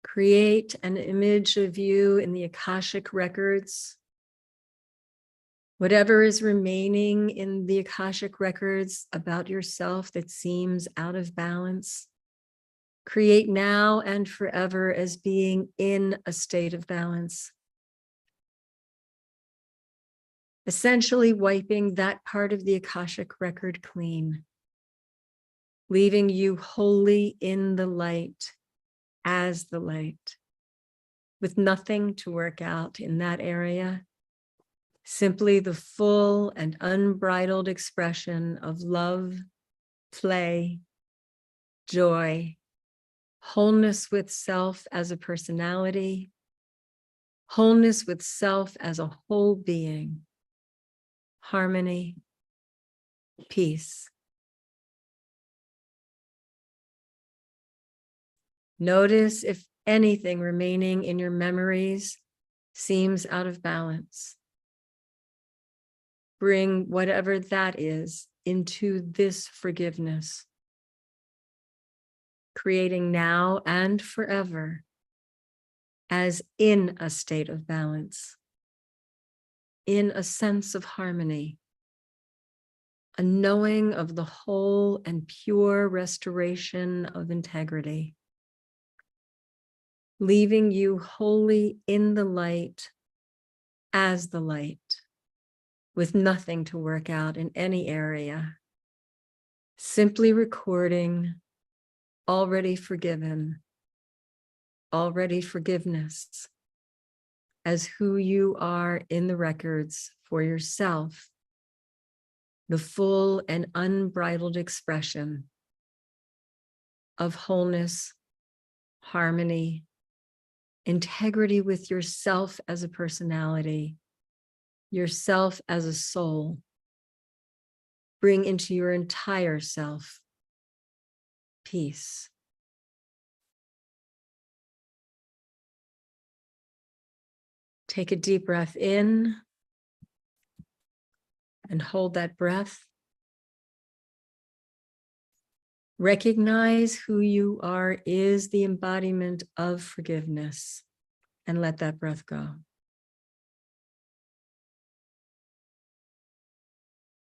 Create an image of you in the Akashic records. Whatever is remaining in the Akashic records about yourself that seems out of balance, create now and forever as being in a state of balance. Essentially wiping that part of the Akashic record clean, leaving you wholly in the light, as the light, with nothing to work out in that area. Simply the full and unbridled expression of love, play, joy, wholeness with self as a personality, wholeness with self as a whole being, harmony, peace. Notice if anything remaining in your memories seems out of balance. Bring whatever that is into this forgiveness, creating now and forever as in a state of balance, in a sense of harmony, a knowing of the whole and pure restoration of integrity, leaving you wholly in the light as the light, with nothing to work out in any area, simply recording already forgiven, already forgiveness as who you are in the records for yourself, the full and unbridled expression of wholeness, harmony, integrity with yourself as a personality, yourself as a soul. Bring into your entire self peace. Take a deep breath in and hold that breath. Recognize who you are is the embodiment of forgiveness, and let that breath go.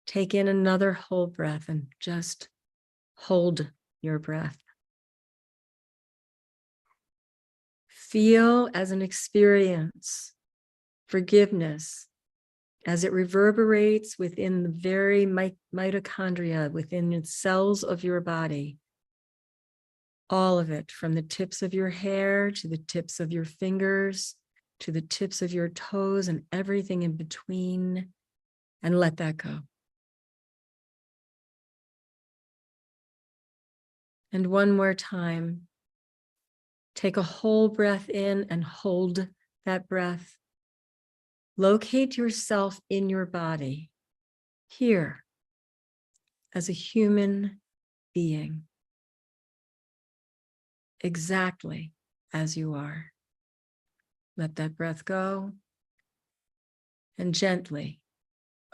Take in another whole breath and just hold your breath. Feel as an experience forgiveness as it reverberates within the very mitochondria, within the cells of your body. All of it, from the tips of your hair to the tips of your fingers, to the tips of your toes and everything in between, and let that go. And one more time, take a whole breath in and hold that breath. Locate yourself in your body, here, as a human being, exactly as you are. Let that breath go and gently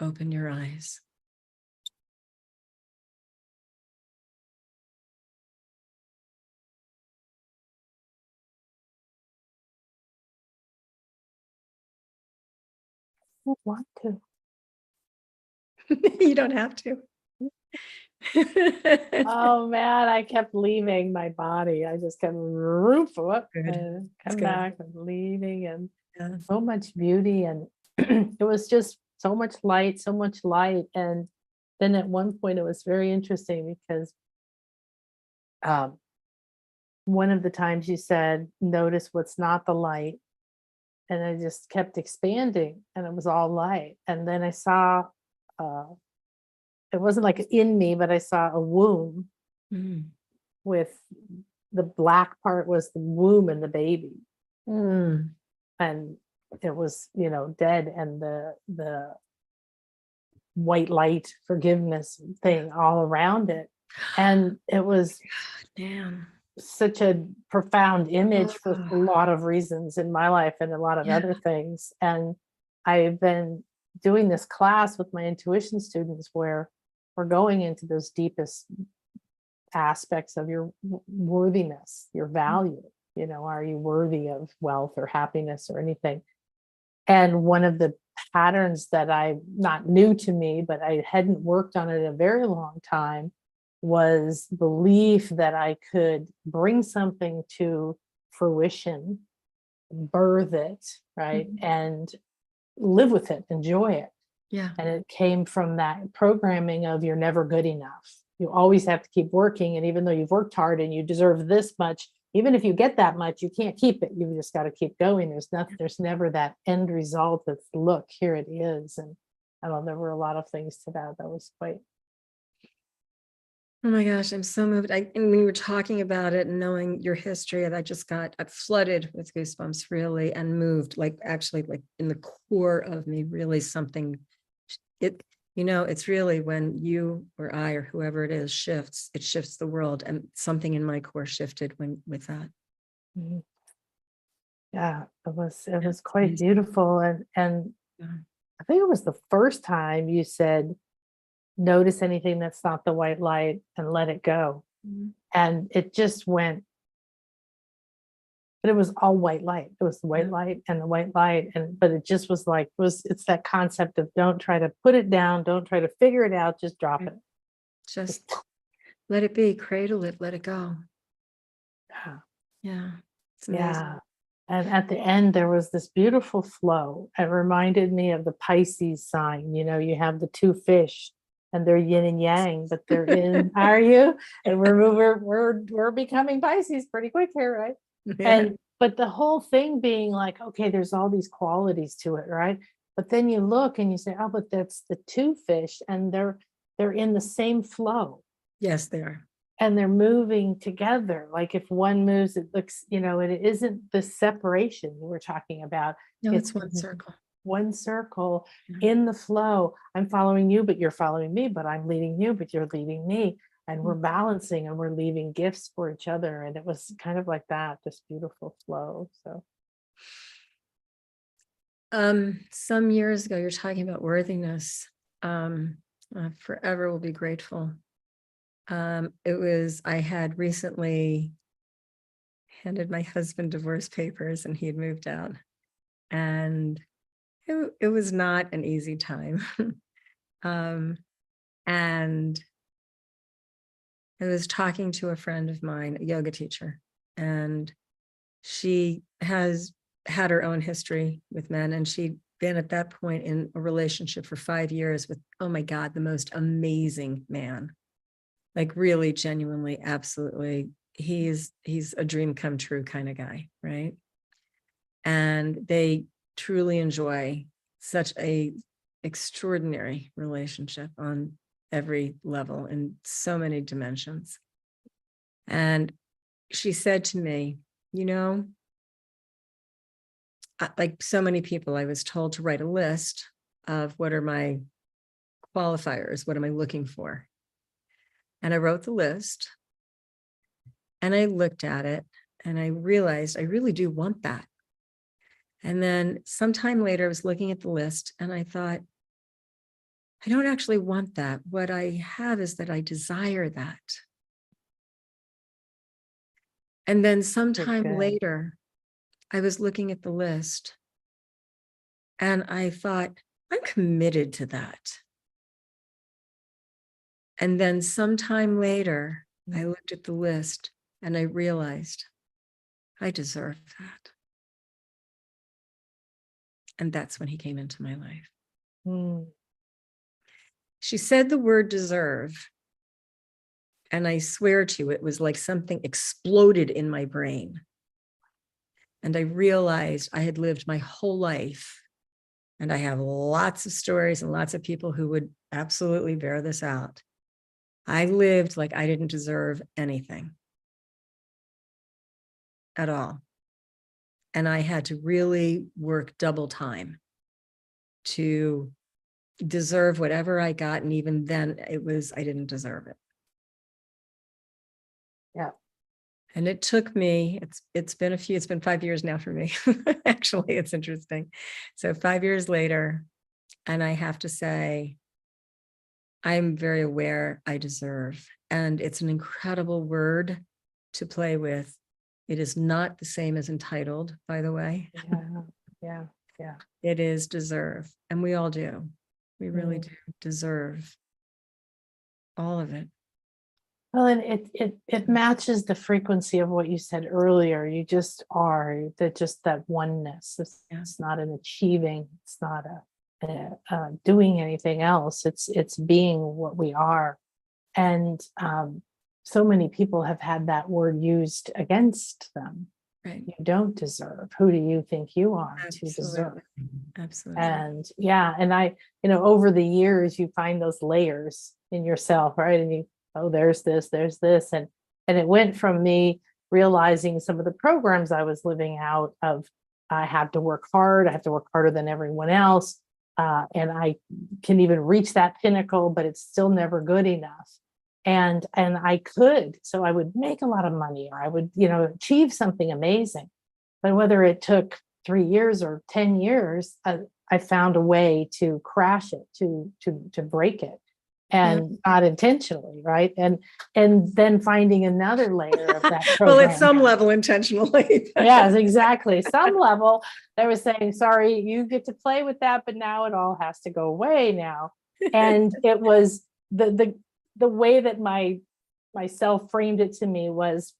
open your eyes. I don't want to. You don't have to. Oh man, I kept leaving my body. I just kept and That's come good. back and leaving, and Yeah. so much beauty, and it was just so much light, so much light. And then at one point it was very interesting because um, one of the times you said, notice what's not the light. And I just kept expanding and it was all light. And then I saw, uh, it wasn't like in me, but I saw a womb Mm. with the black part was the womb and the baby. Mm. And it was, dead. And the white light forgiveness thing all around it. And it was Damn. such a profound image for a Oh, lot of reasons in my life and a lot of yeah. other things. And I've been doing this class with my intuition students where we're going into those deepest aspects of your worthiness, your value. Are you worthy of wealth or happiness or anything? And one of the patterns that not new to me, but I hadn't worked on it in a very long time, was belief that I could bring something to fruition, birth it, right? Mhm. And live with it, enjoy it. Yeah. And it came from that programming of you're never good enough. You always have to keep working. And even though you've worked hard and you deserve this much, even if you get that much, you can't keep it. You've just got to keep going. There's never that end result that's, look, here it is. And I don't know, there were a lot of things to that. That was quite. Oh my gosh, I'm so moved. And when we were talking about it and knowing your history, I just got flooded with goosebumps, really, and moved, actually in the core of me, really something. It's really when you or I or whoever it is shifts, it shifts the world. And something in my core shifted with that. Mhm. Yeah, it Yeah, was quite amazing. beautiful. And Yeah. I think it was the first time you said, notice anything that's not the white light and let it go. Mhm. And it just went, but it was all white light. It was the white Yeah. light and the white light. But it just was like, it's that concept of don't try to put it down, don't try to figure it out, just drop it. Just let it be, cradle it, let it go. Yeah. Yeah. It's amazing. Yeah. And at the end, there was this beautiful flow. It reminded me of the Pisces sign. You have the two fish and they're yin and yang, but they're in, are you? And we're becoming Pisces pretty quick here, right? Yeah. But the whole thing being like, okay, there's all these qualities to it, right? But then you look and you say, oh, but that's the two fish and they're in the same flow. Yes, they are. And they're moving together. Like if one moves, it looks, it isn't the separation you were talking about. No, It's it's one circle. one circle Yeah. in the flow. I'm following you, but you're following me, but I'm leading you, but you're leading me. And we're balancing and we're leaving gifts for each other. And it was kind of like that, this beautiful flow. So some years ago, you're talking about worthiness. Forever will be grateful. I had recently handed my husband divorce papers and he had moved out. And it was not an easy time. And I was talking to a friend of mine, a yoga teacher, and she has had her own history with men, and she'd been at that point in a relationship for 5 years with, oh my God, the most amazing man. Like really, genuinely, absolutely. He's a dream come true kind of guy, right? And they truly enjoy such a extraordinary relationship on every level in so many dimensions. And she said to me, you know, like so many people, I was told to write a list of what are my qualifiers, what am I looking for? And I wrote the list and I looked at it and I realized I really do want that. And then sometime later, I was looking at the list and I thought, I don't actually want that. What I have is that I desire that. And then sometime later, I was looking at the list and I thought, I'm committed to that. And then sometime later, I looked at the list and I realized I deserve that. And that's when he came into my life. She said the word deserve. And I swear to you, it was like something exploded in my brain. And I realized I had lived my whole life. And I have lots of stories and lots of people who would absolutely bear this out. I lived like I didn't deserve anything at all. And I had to really work double time to deserve whatever I got. And even then I didn't deserve it. Yeah. And it took me, it's been 5 years now for me. Actually, it's interesting. So 5 years later, and I have to say, I'm very aware I deserve. And it's an incredible word to play with. It is not the same as entitled, by the way. Yeah. It is deserve. And we all do. We really do deserve all of it. Well, and it matches the frequency of what you said earlier. You just are that oneness. It's not an achieving. It's not a doing anything else. It's being what we are. And so many people have had that word used against them. Right. You don't deserve. Who do you think you are to deserve? Absolutely. And yeah, and over the years, you find those layers in yourself, right? And there's this, and it went from me realizing some of the programs I was living out of, I have to work hard, I have to work harder than everyone else, and I can even reach that pinnacle, but it's still never good enough. And I could, so I would make a lot of money, or I would, achieve something amazing. But whether it took 3 years or 10 years, I found a way to crash it, to break it. And not intentionally, right? And then finding another layer of that program. Well, at some level, intentionally. Yes, exactly. Some level, they were saying, sorry, you get to play with that, but now it all has to go away now. And it was the way that myself framed it to me was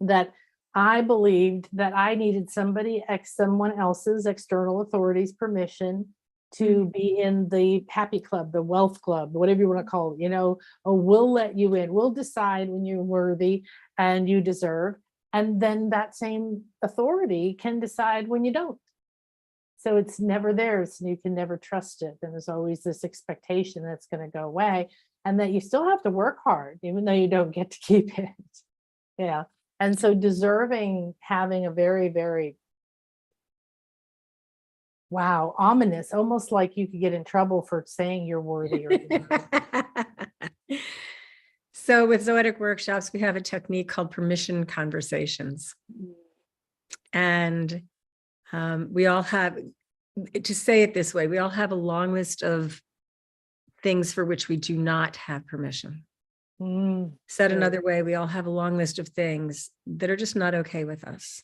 that I believed that I needed someone else's external authority's permission to be in the happy club, the wealth club, whatever you want to call it, we'll let you in. We'll decide when you're worthy and you deserve. And then that same authority can decide when you don't. So it's never theirs, and you can never trust it. And there's always this expectation that's going to go away, and that you still have to work hard, even though you don't get to keep it. Yeah. And so deserving, having a very, very wow, ominous, almost like you could get in trouble for saying you're worthy. So with Zoetic workshops, we have a technique called permission conversations. And we all have, to say it this way, we all have a long list of things for which we do not have permission. Said Right. another way, we all have a long list of things that are just not okay with us.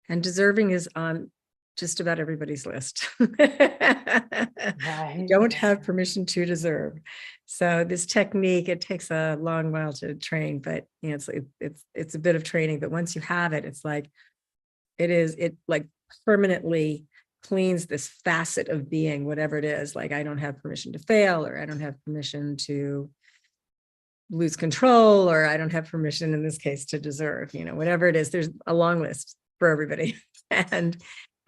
And deserving is on just about everybody's list. Right. Don't have permission to deserve. So this technique, it takes a long while to train, but you know, it's a bit of training, but once you have it, it's like, it like permanently cleans this facet of being, whatever it is. Like, I don't have permission to fail, or I don't have permission to lose control, or I don't have permission in this case to deserve, you know, whatever it is. There's a long list for everybody. And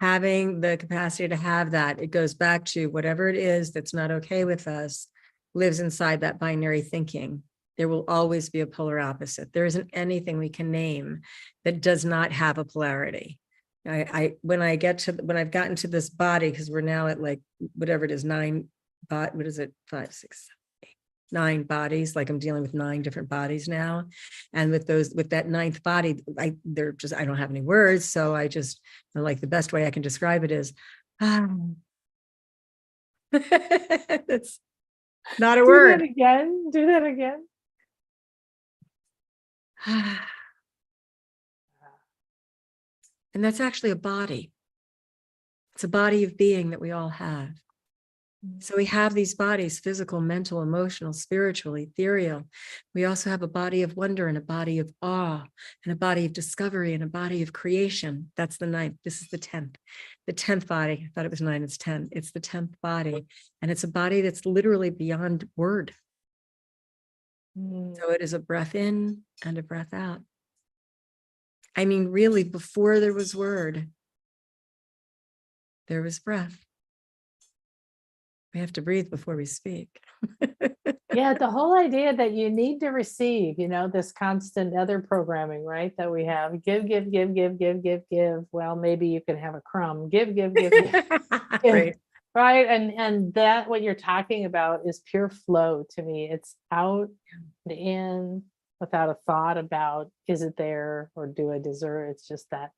having the capacity to have that, it goes back to whatever it is that's not okay with us lives inside that binary thinking. There will always be a polar opposite. There isn't anything we can name that does not have a polarity. When I've gotten to this body, because we're now at like whatever it is, 9, what is it, 5, 6, 9 bodies, like I'm dealing with 9 different bodies now. And with that 9th body, I don't have any words. So I just, like, the best way I can describe it is, it's not a word. Do that again. Do that again. And that's actually a body. It's a body of being that we all have. So we have these bodies: physical, mental, emotional, spiritual, ethereal. We also have a body of wonder and a body of awe and a body of discovery and a body of creation. That's the 9th. This is the 10th. The 10th body. I thought it was 9, it's 10. It's the 10th body. And it's a body that's literally beyond word. So it is a breath in and a breath out. I mean, really, before there was word, there was breath. We have to breathe before we speak. Yeah, the whole idea that you need to receive, you know, this constant other programming, right? That we have, give, give, give, give, give, give, give. Well, maybe you can have a crumb. Give, give, give, give. Right. Right. And that, what you're talking about, is pure flow to me. It's out and in without a thought about, is it there or do I deserve? It's just that.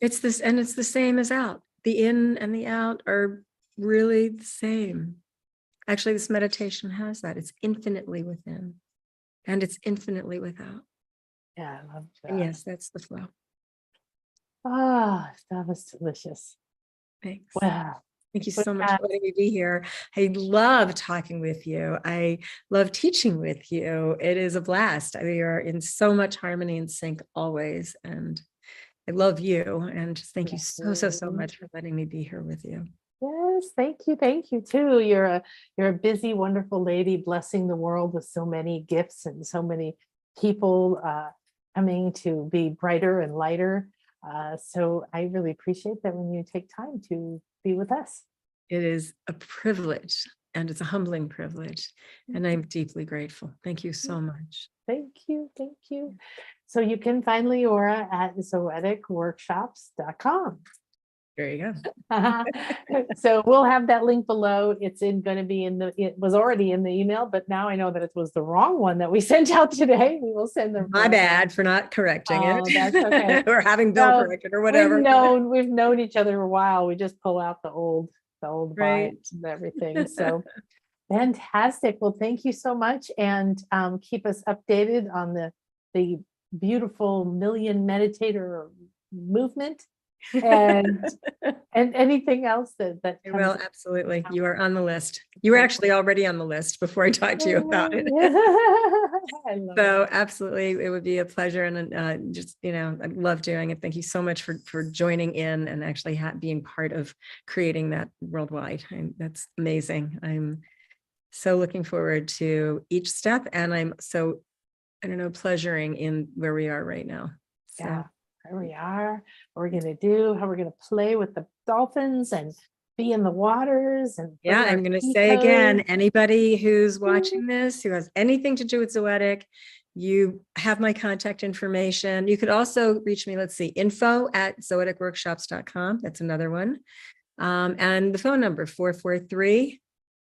It's this, and it's the same as out. The in and the out are really the same. Actually, this meditation has that. It's infinitely within and it's infinitely without. Yeah, I love that. And yes, that's the flow. That was delicious. Thanks. Wow. Thank you so much for letting me be here. I love talking with you. I love teaching with you. It is a blast. We are in so much harmony and sync always. And I love you. And just thank you so much for letting me be here with you. Yes, thank you. Thank you too. You're a busy, wonderful lady, blessing the world with so many gifts and so many people coming to be brighter and lighter. So I really appreciate that when you take time to be with us. It is a privilege, and it's a humbling privilege. And I'm deeply grateful. Thank you so much. Thank you. Thank you. So you can find Liora at zoeticworkshops.com. There you go. So we'll have that link below. It's going to be it was already in the email, but now I know that it was the wrong one that we sent out today. We will send them. My bad for not correcting it. That's okay. Or having Bill correct it or whatever. We've known each other a while. We just pull out the old right. vibes and everything. So fantastic. Well, thank you so much. And keep us updated on the beautiful Million Meditator movement. And anything else that well, absolutely, you are on the list. You were actually already on the list before I talked to you about it. So absolutely, it would be a pleasure, and just, you know, I love doing it. Thank you so much for joining in and actually being part of creating that worldwide. That's amazing. I'm so looking forward to each step, and I'm so, I don't know, pleasuring in where we are right now. So. Yeah. Here we are, what we're going to do, how we're going to play with the dolphins and be in the waters. And yeah, I'm going to say again, anybody who's watching this, who has anything to do with Zoetic, you have my contact information. You could also reach me, let's see, info@zoeticworkshops.com. That's another one. And the phone number, 443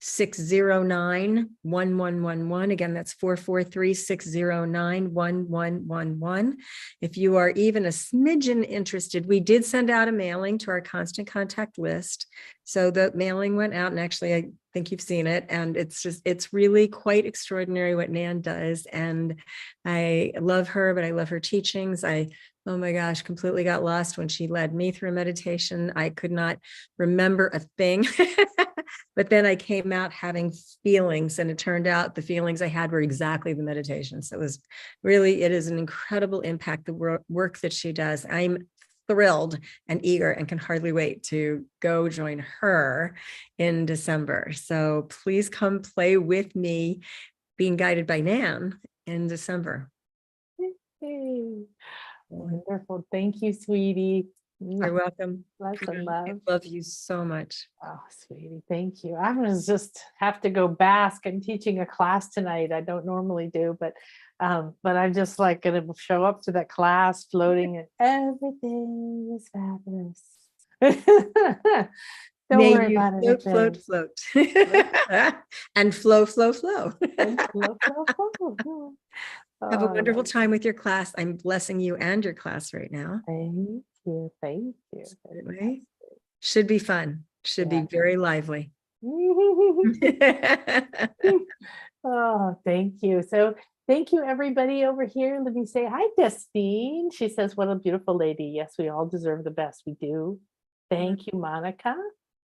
443-609-1111. Again, that's 443-609-1111. If you are even a smidgen interested, we did send out a mailing to our constant contact list. So the mailing went out, and actually, I think you've seen it. And it's really quite extraordinary what Nan does. And I love her, but I love her teachings. Oh my gosh, completely got lost when she led me through a meditation. I could not remember a thing. But then I came out having feelings, and it turned out the feelings I had were exactly the meditation. So it is an incredible impact, the work that she does. I'm thrilled and eager and can hardly wait to go join her in December. So please come play with me, being guided by Nan in December. Hey. Wonderful. Thank you, sweetie. You're welcome. Lots of love. I love you so much. Oh, sweetie, thank you. I'm gonna just have to go bask. I'm teaching a class tonight. I don't normally do, but I'm just like gonna show up to that class floating, and everything is fabulous. Don't worry about it. Float. And flow. And flow. Have a wonderful time with your class. I'm blessing you and your class right now. Thank you. Anyway, should be fun. Should be very lively. Oh, thank you. So thank you, everybody over here. Let me say hi, Destine. She says, what a beautiful lady. Yes, we all deserve the best. We do. Thank you, Monica.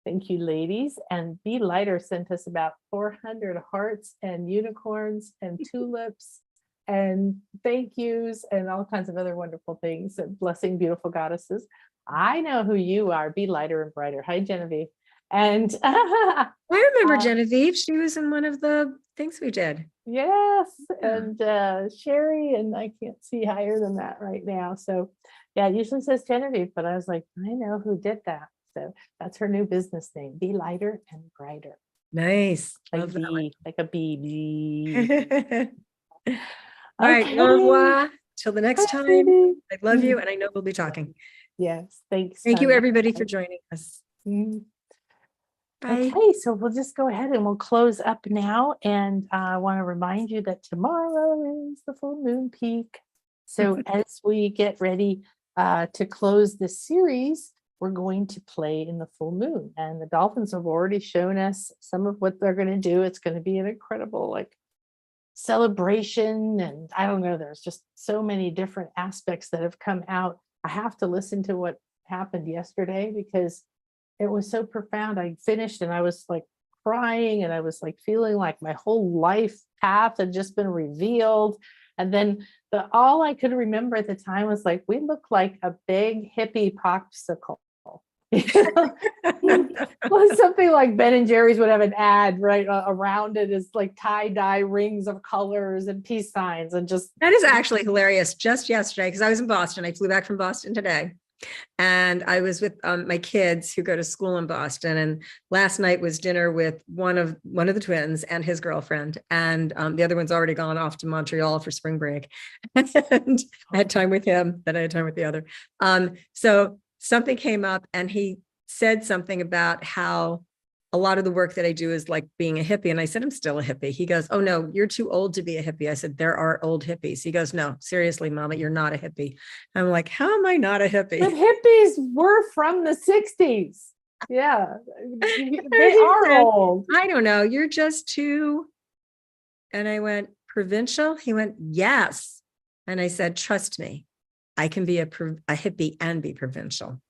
Thank you, ladies. And Be Lighter sent us about 400 hearts and unicorns and tulips and thank yous and all kinds of other wonderful things. And blessing beautiful goddesses. I know who you are. Be lighter and brighter. Hi, Genevieve. And I remember Genevieve. She was in one of the things we did. Yes. And Sherry, and I can't see higher than that right now. So yeah, it usually says Genevieve, but I was like, I know who did that. So that's her new business name. Be lighter and brighter. Nice. Like a bee. All right. Au revoir. Till the next time. I love you, and I know we'll be talking. Yes. Thanks. Thank you, everybody, for joining us. Bye. Bye. Okay, so we'll just go ahead and we'll close up now. And I want to remind you that tomorrow is the full moon peak. So as we get ready to close this series, we're going to play in the full moon. And the dolphins have already shown us some of what they're going to do. It's going to be an incredible celebration. And I don't know, there's just so many different aspects that have come out. I have to listen to what happened yesterday because it was so profound. I finished and I was crying, and I was feeling like my whole life path had just been revealed. And then all I could remember at the time was we look like a big hippie popsicle. Well, something like Ben and Jerry's would have an ad right around it is tie-dye rings of colors and peace signs, and just that is actually hilarious. Just yesterday, because I was in Boston, I flew back from Boston today, and I was with my kids who go to school in Boston. And last night was dinner with one of the twins and his girlfriend, and the other one's already gone off to Montreal for spring break. And I had time with him, then I had time with the other. So something came up, and he said something about how a lot of the work that I do is like being a hippie. And I said, I'm still a hippie. He goes, oh no, you're too old to be a hippie. I said, there are old hippies. He goes, no, seriously, Mama, you're not a hippie. I'm like, how am I not a hippie? But hippies were from the 60s. Yeah, they are old. I don't know. You're just too. And I went, provincial? He went, yes. And I said, trust me, I can be a hippie and be provincial.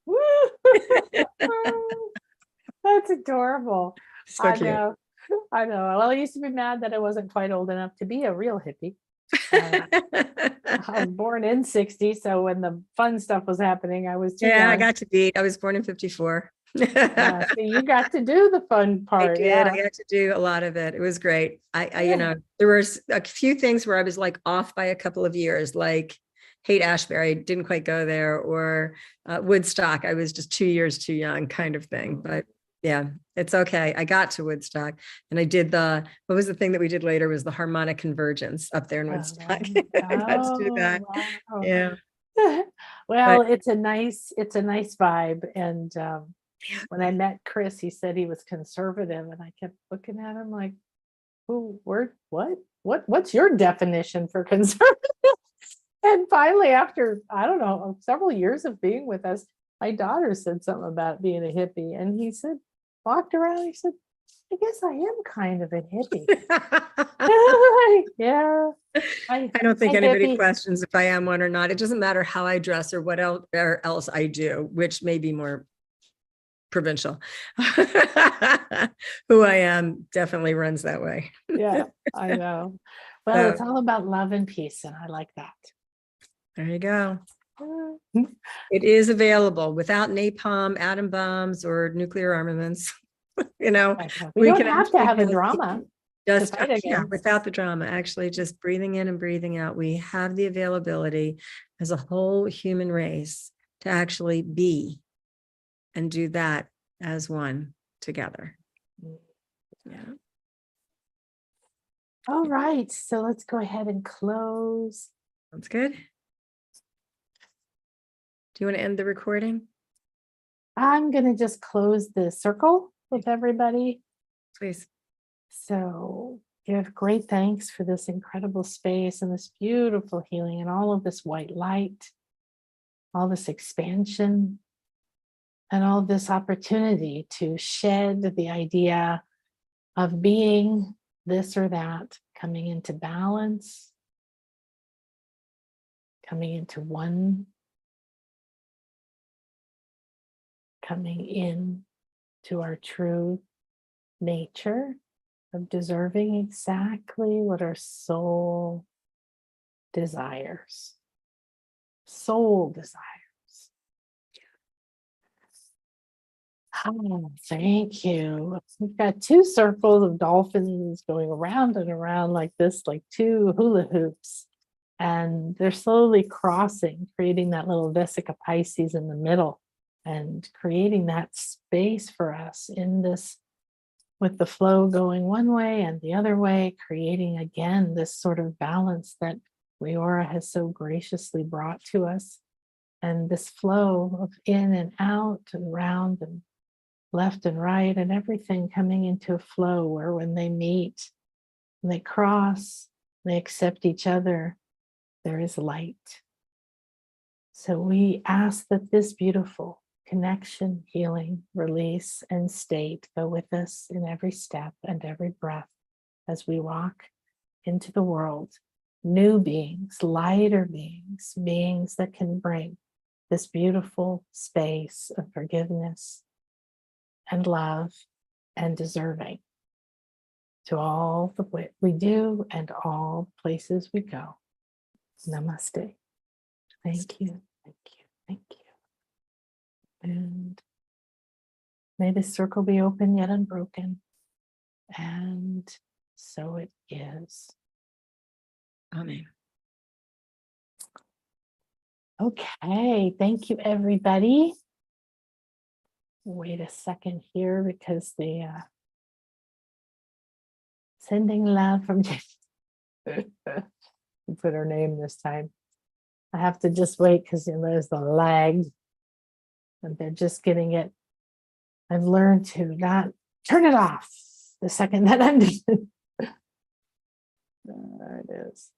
That's adorable. So I cute. know. Well, I used to be mad that I wasn't quite old enough to be a real hippie. I was born in 60, so when the fun stuff was happening, I was too young. I got to beat. I was born in 54. So you got to do the fun part. I did. I got to do a lot of it. It was great. I there were a few things where I was off by a couple of years, Haight Ashbury, didn't quite go there, or Woodstock. I was just 2 years too young, kind of thing. But yeah, it's okay. I got to Woodstock, and I did what was the thing that we did later was the harmonic convergence up there in Woodstock. I got to do that. Wow. Yeah. Well, it's a nice vibe. And When I met Chris, he said he was conservative, and I kept looking at him like, who, word, what's your definition for conservative? And finally, after, I don't know, several years of being with us, my daughter said something about being a hippie. And he said, walked around, he said, I guess I am kind of a hippie. Yeah. I don't think a anybody hippie. questions if I am one or not. It doesn't matter how I dress or what else I do, which may be more provincial. Who I am definitely runs that way. Yeah, I know. Well, it's all about love and peace, and I like that. There you go. It is available without napalm, atom bombs, or nuclear armaments. You know, we don't have to have a drama. Just without the drama, actually just breathing in and breathing out. We have the availability as a whole human race to actually be and do that as one together. Yeah. All right, so let's go ahead and close. Sounds good. Do you want to end the recording? I'm going to just close the circle with everybody. Please. So give great thanks for this incredible space and this beautiful healing and all of this white light, all this expansion, and all this opportunity to shed the idea of being this or that, coming into balance, coming into one, coming in to our true nature of deserving exactly what our soul desires. Soul desires. Oh, thank you. We've got two circles of dolphins going around and around like this, like two hula hoops. And they're slowly crossing, creating that little Vesica Pisces in the middle and creating that space for us in this, with the flow going one way and the other way, creating again this sort of balance that Liora has so graciously brought to us. And this flow of in and out and round and left and right and everything coming into a flow where when they meet, and they cross, they accept each other, there is light. So we ask that this beautiful connection, healing, release, and state go with us in every step and every breath as we walk into the world. New beings, lighter beings, beings that can bring this beautiful space of forgiveness and love and deserving to all the what we do and all places we go. Namaste. Thank you, thank you, thank you. And may this circle be open yet unbroken. And so it is. Amen. Okay, thank you, everybody. Wait a second here because the sending love from Jen. Put her name this time. I have to just wait because there's the lag and they're just getting it. I've learned to not turn it off the second that I'm done. There it is.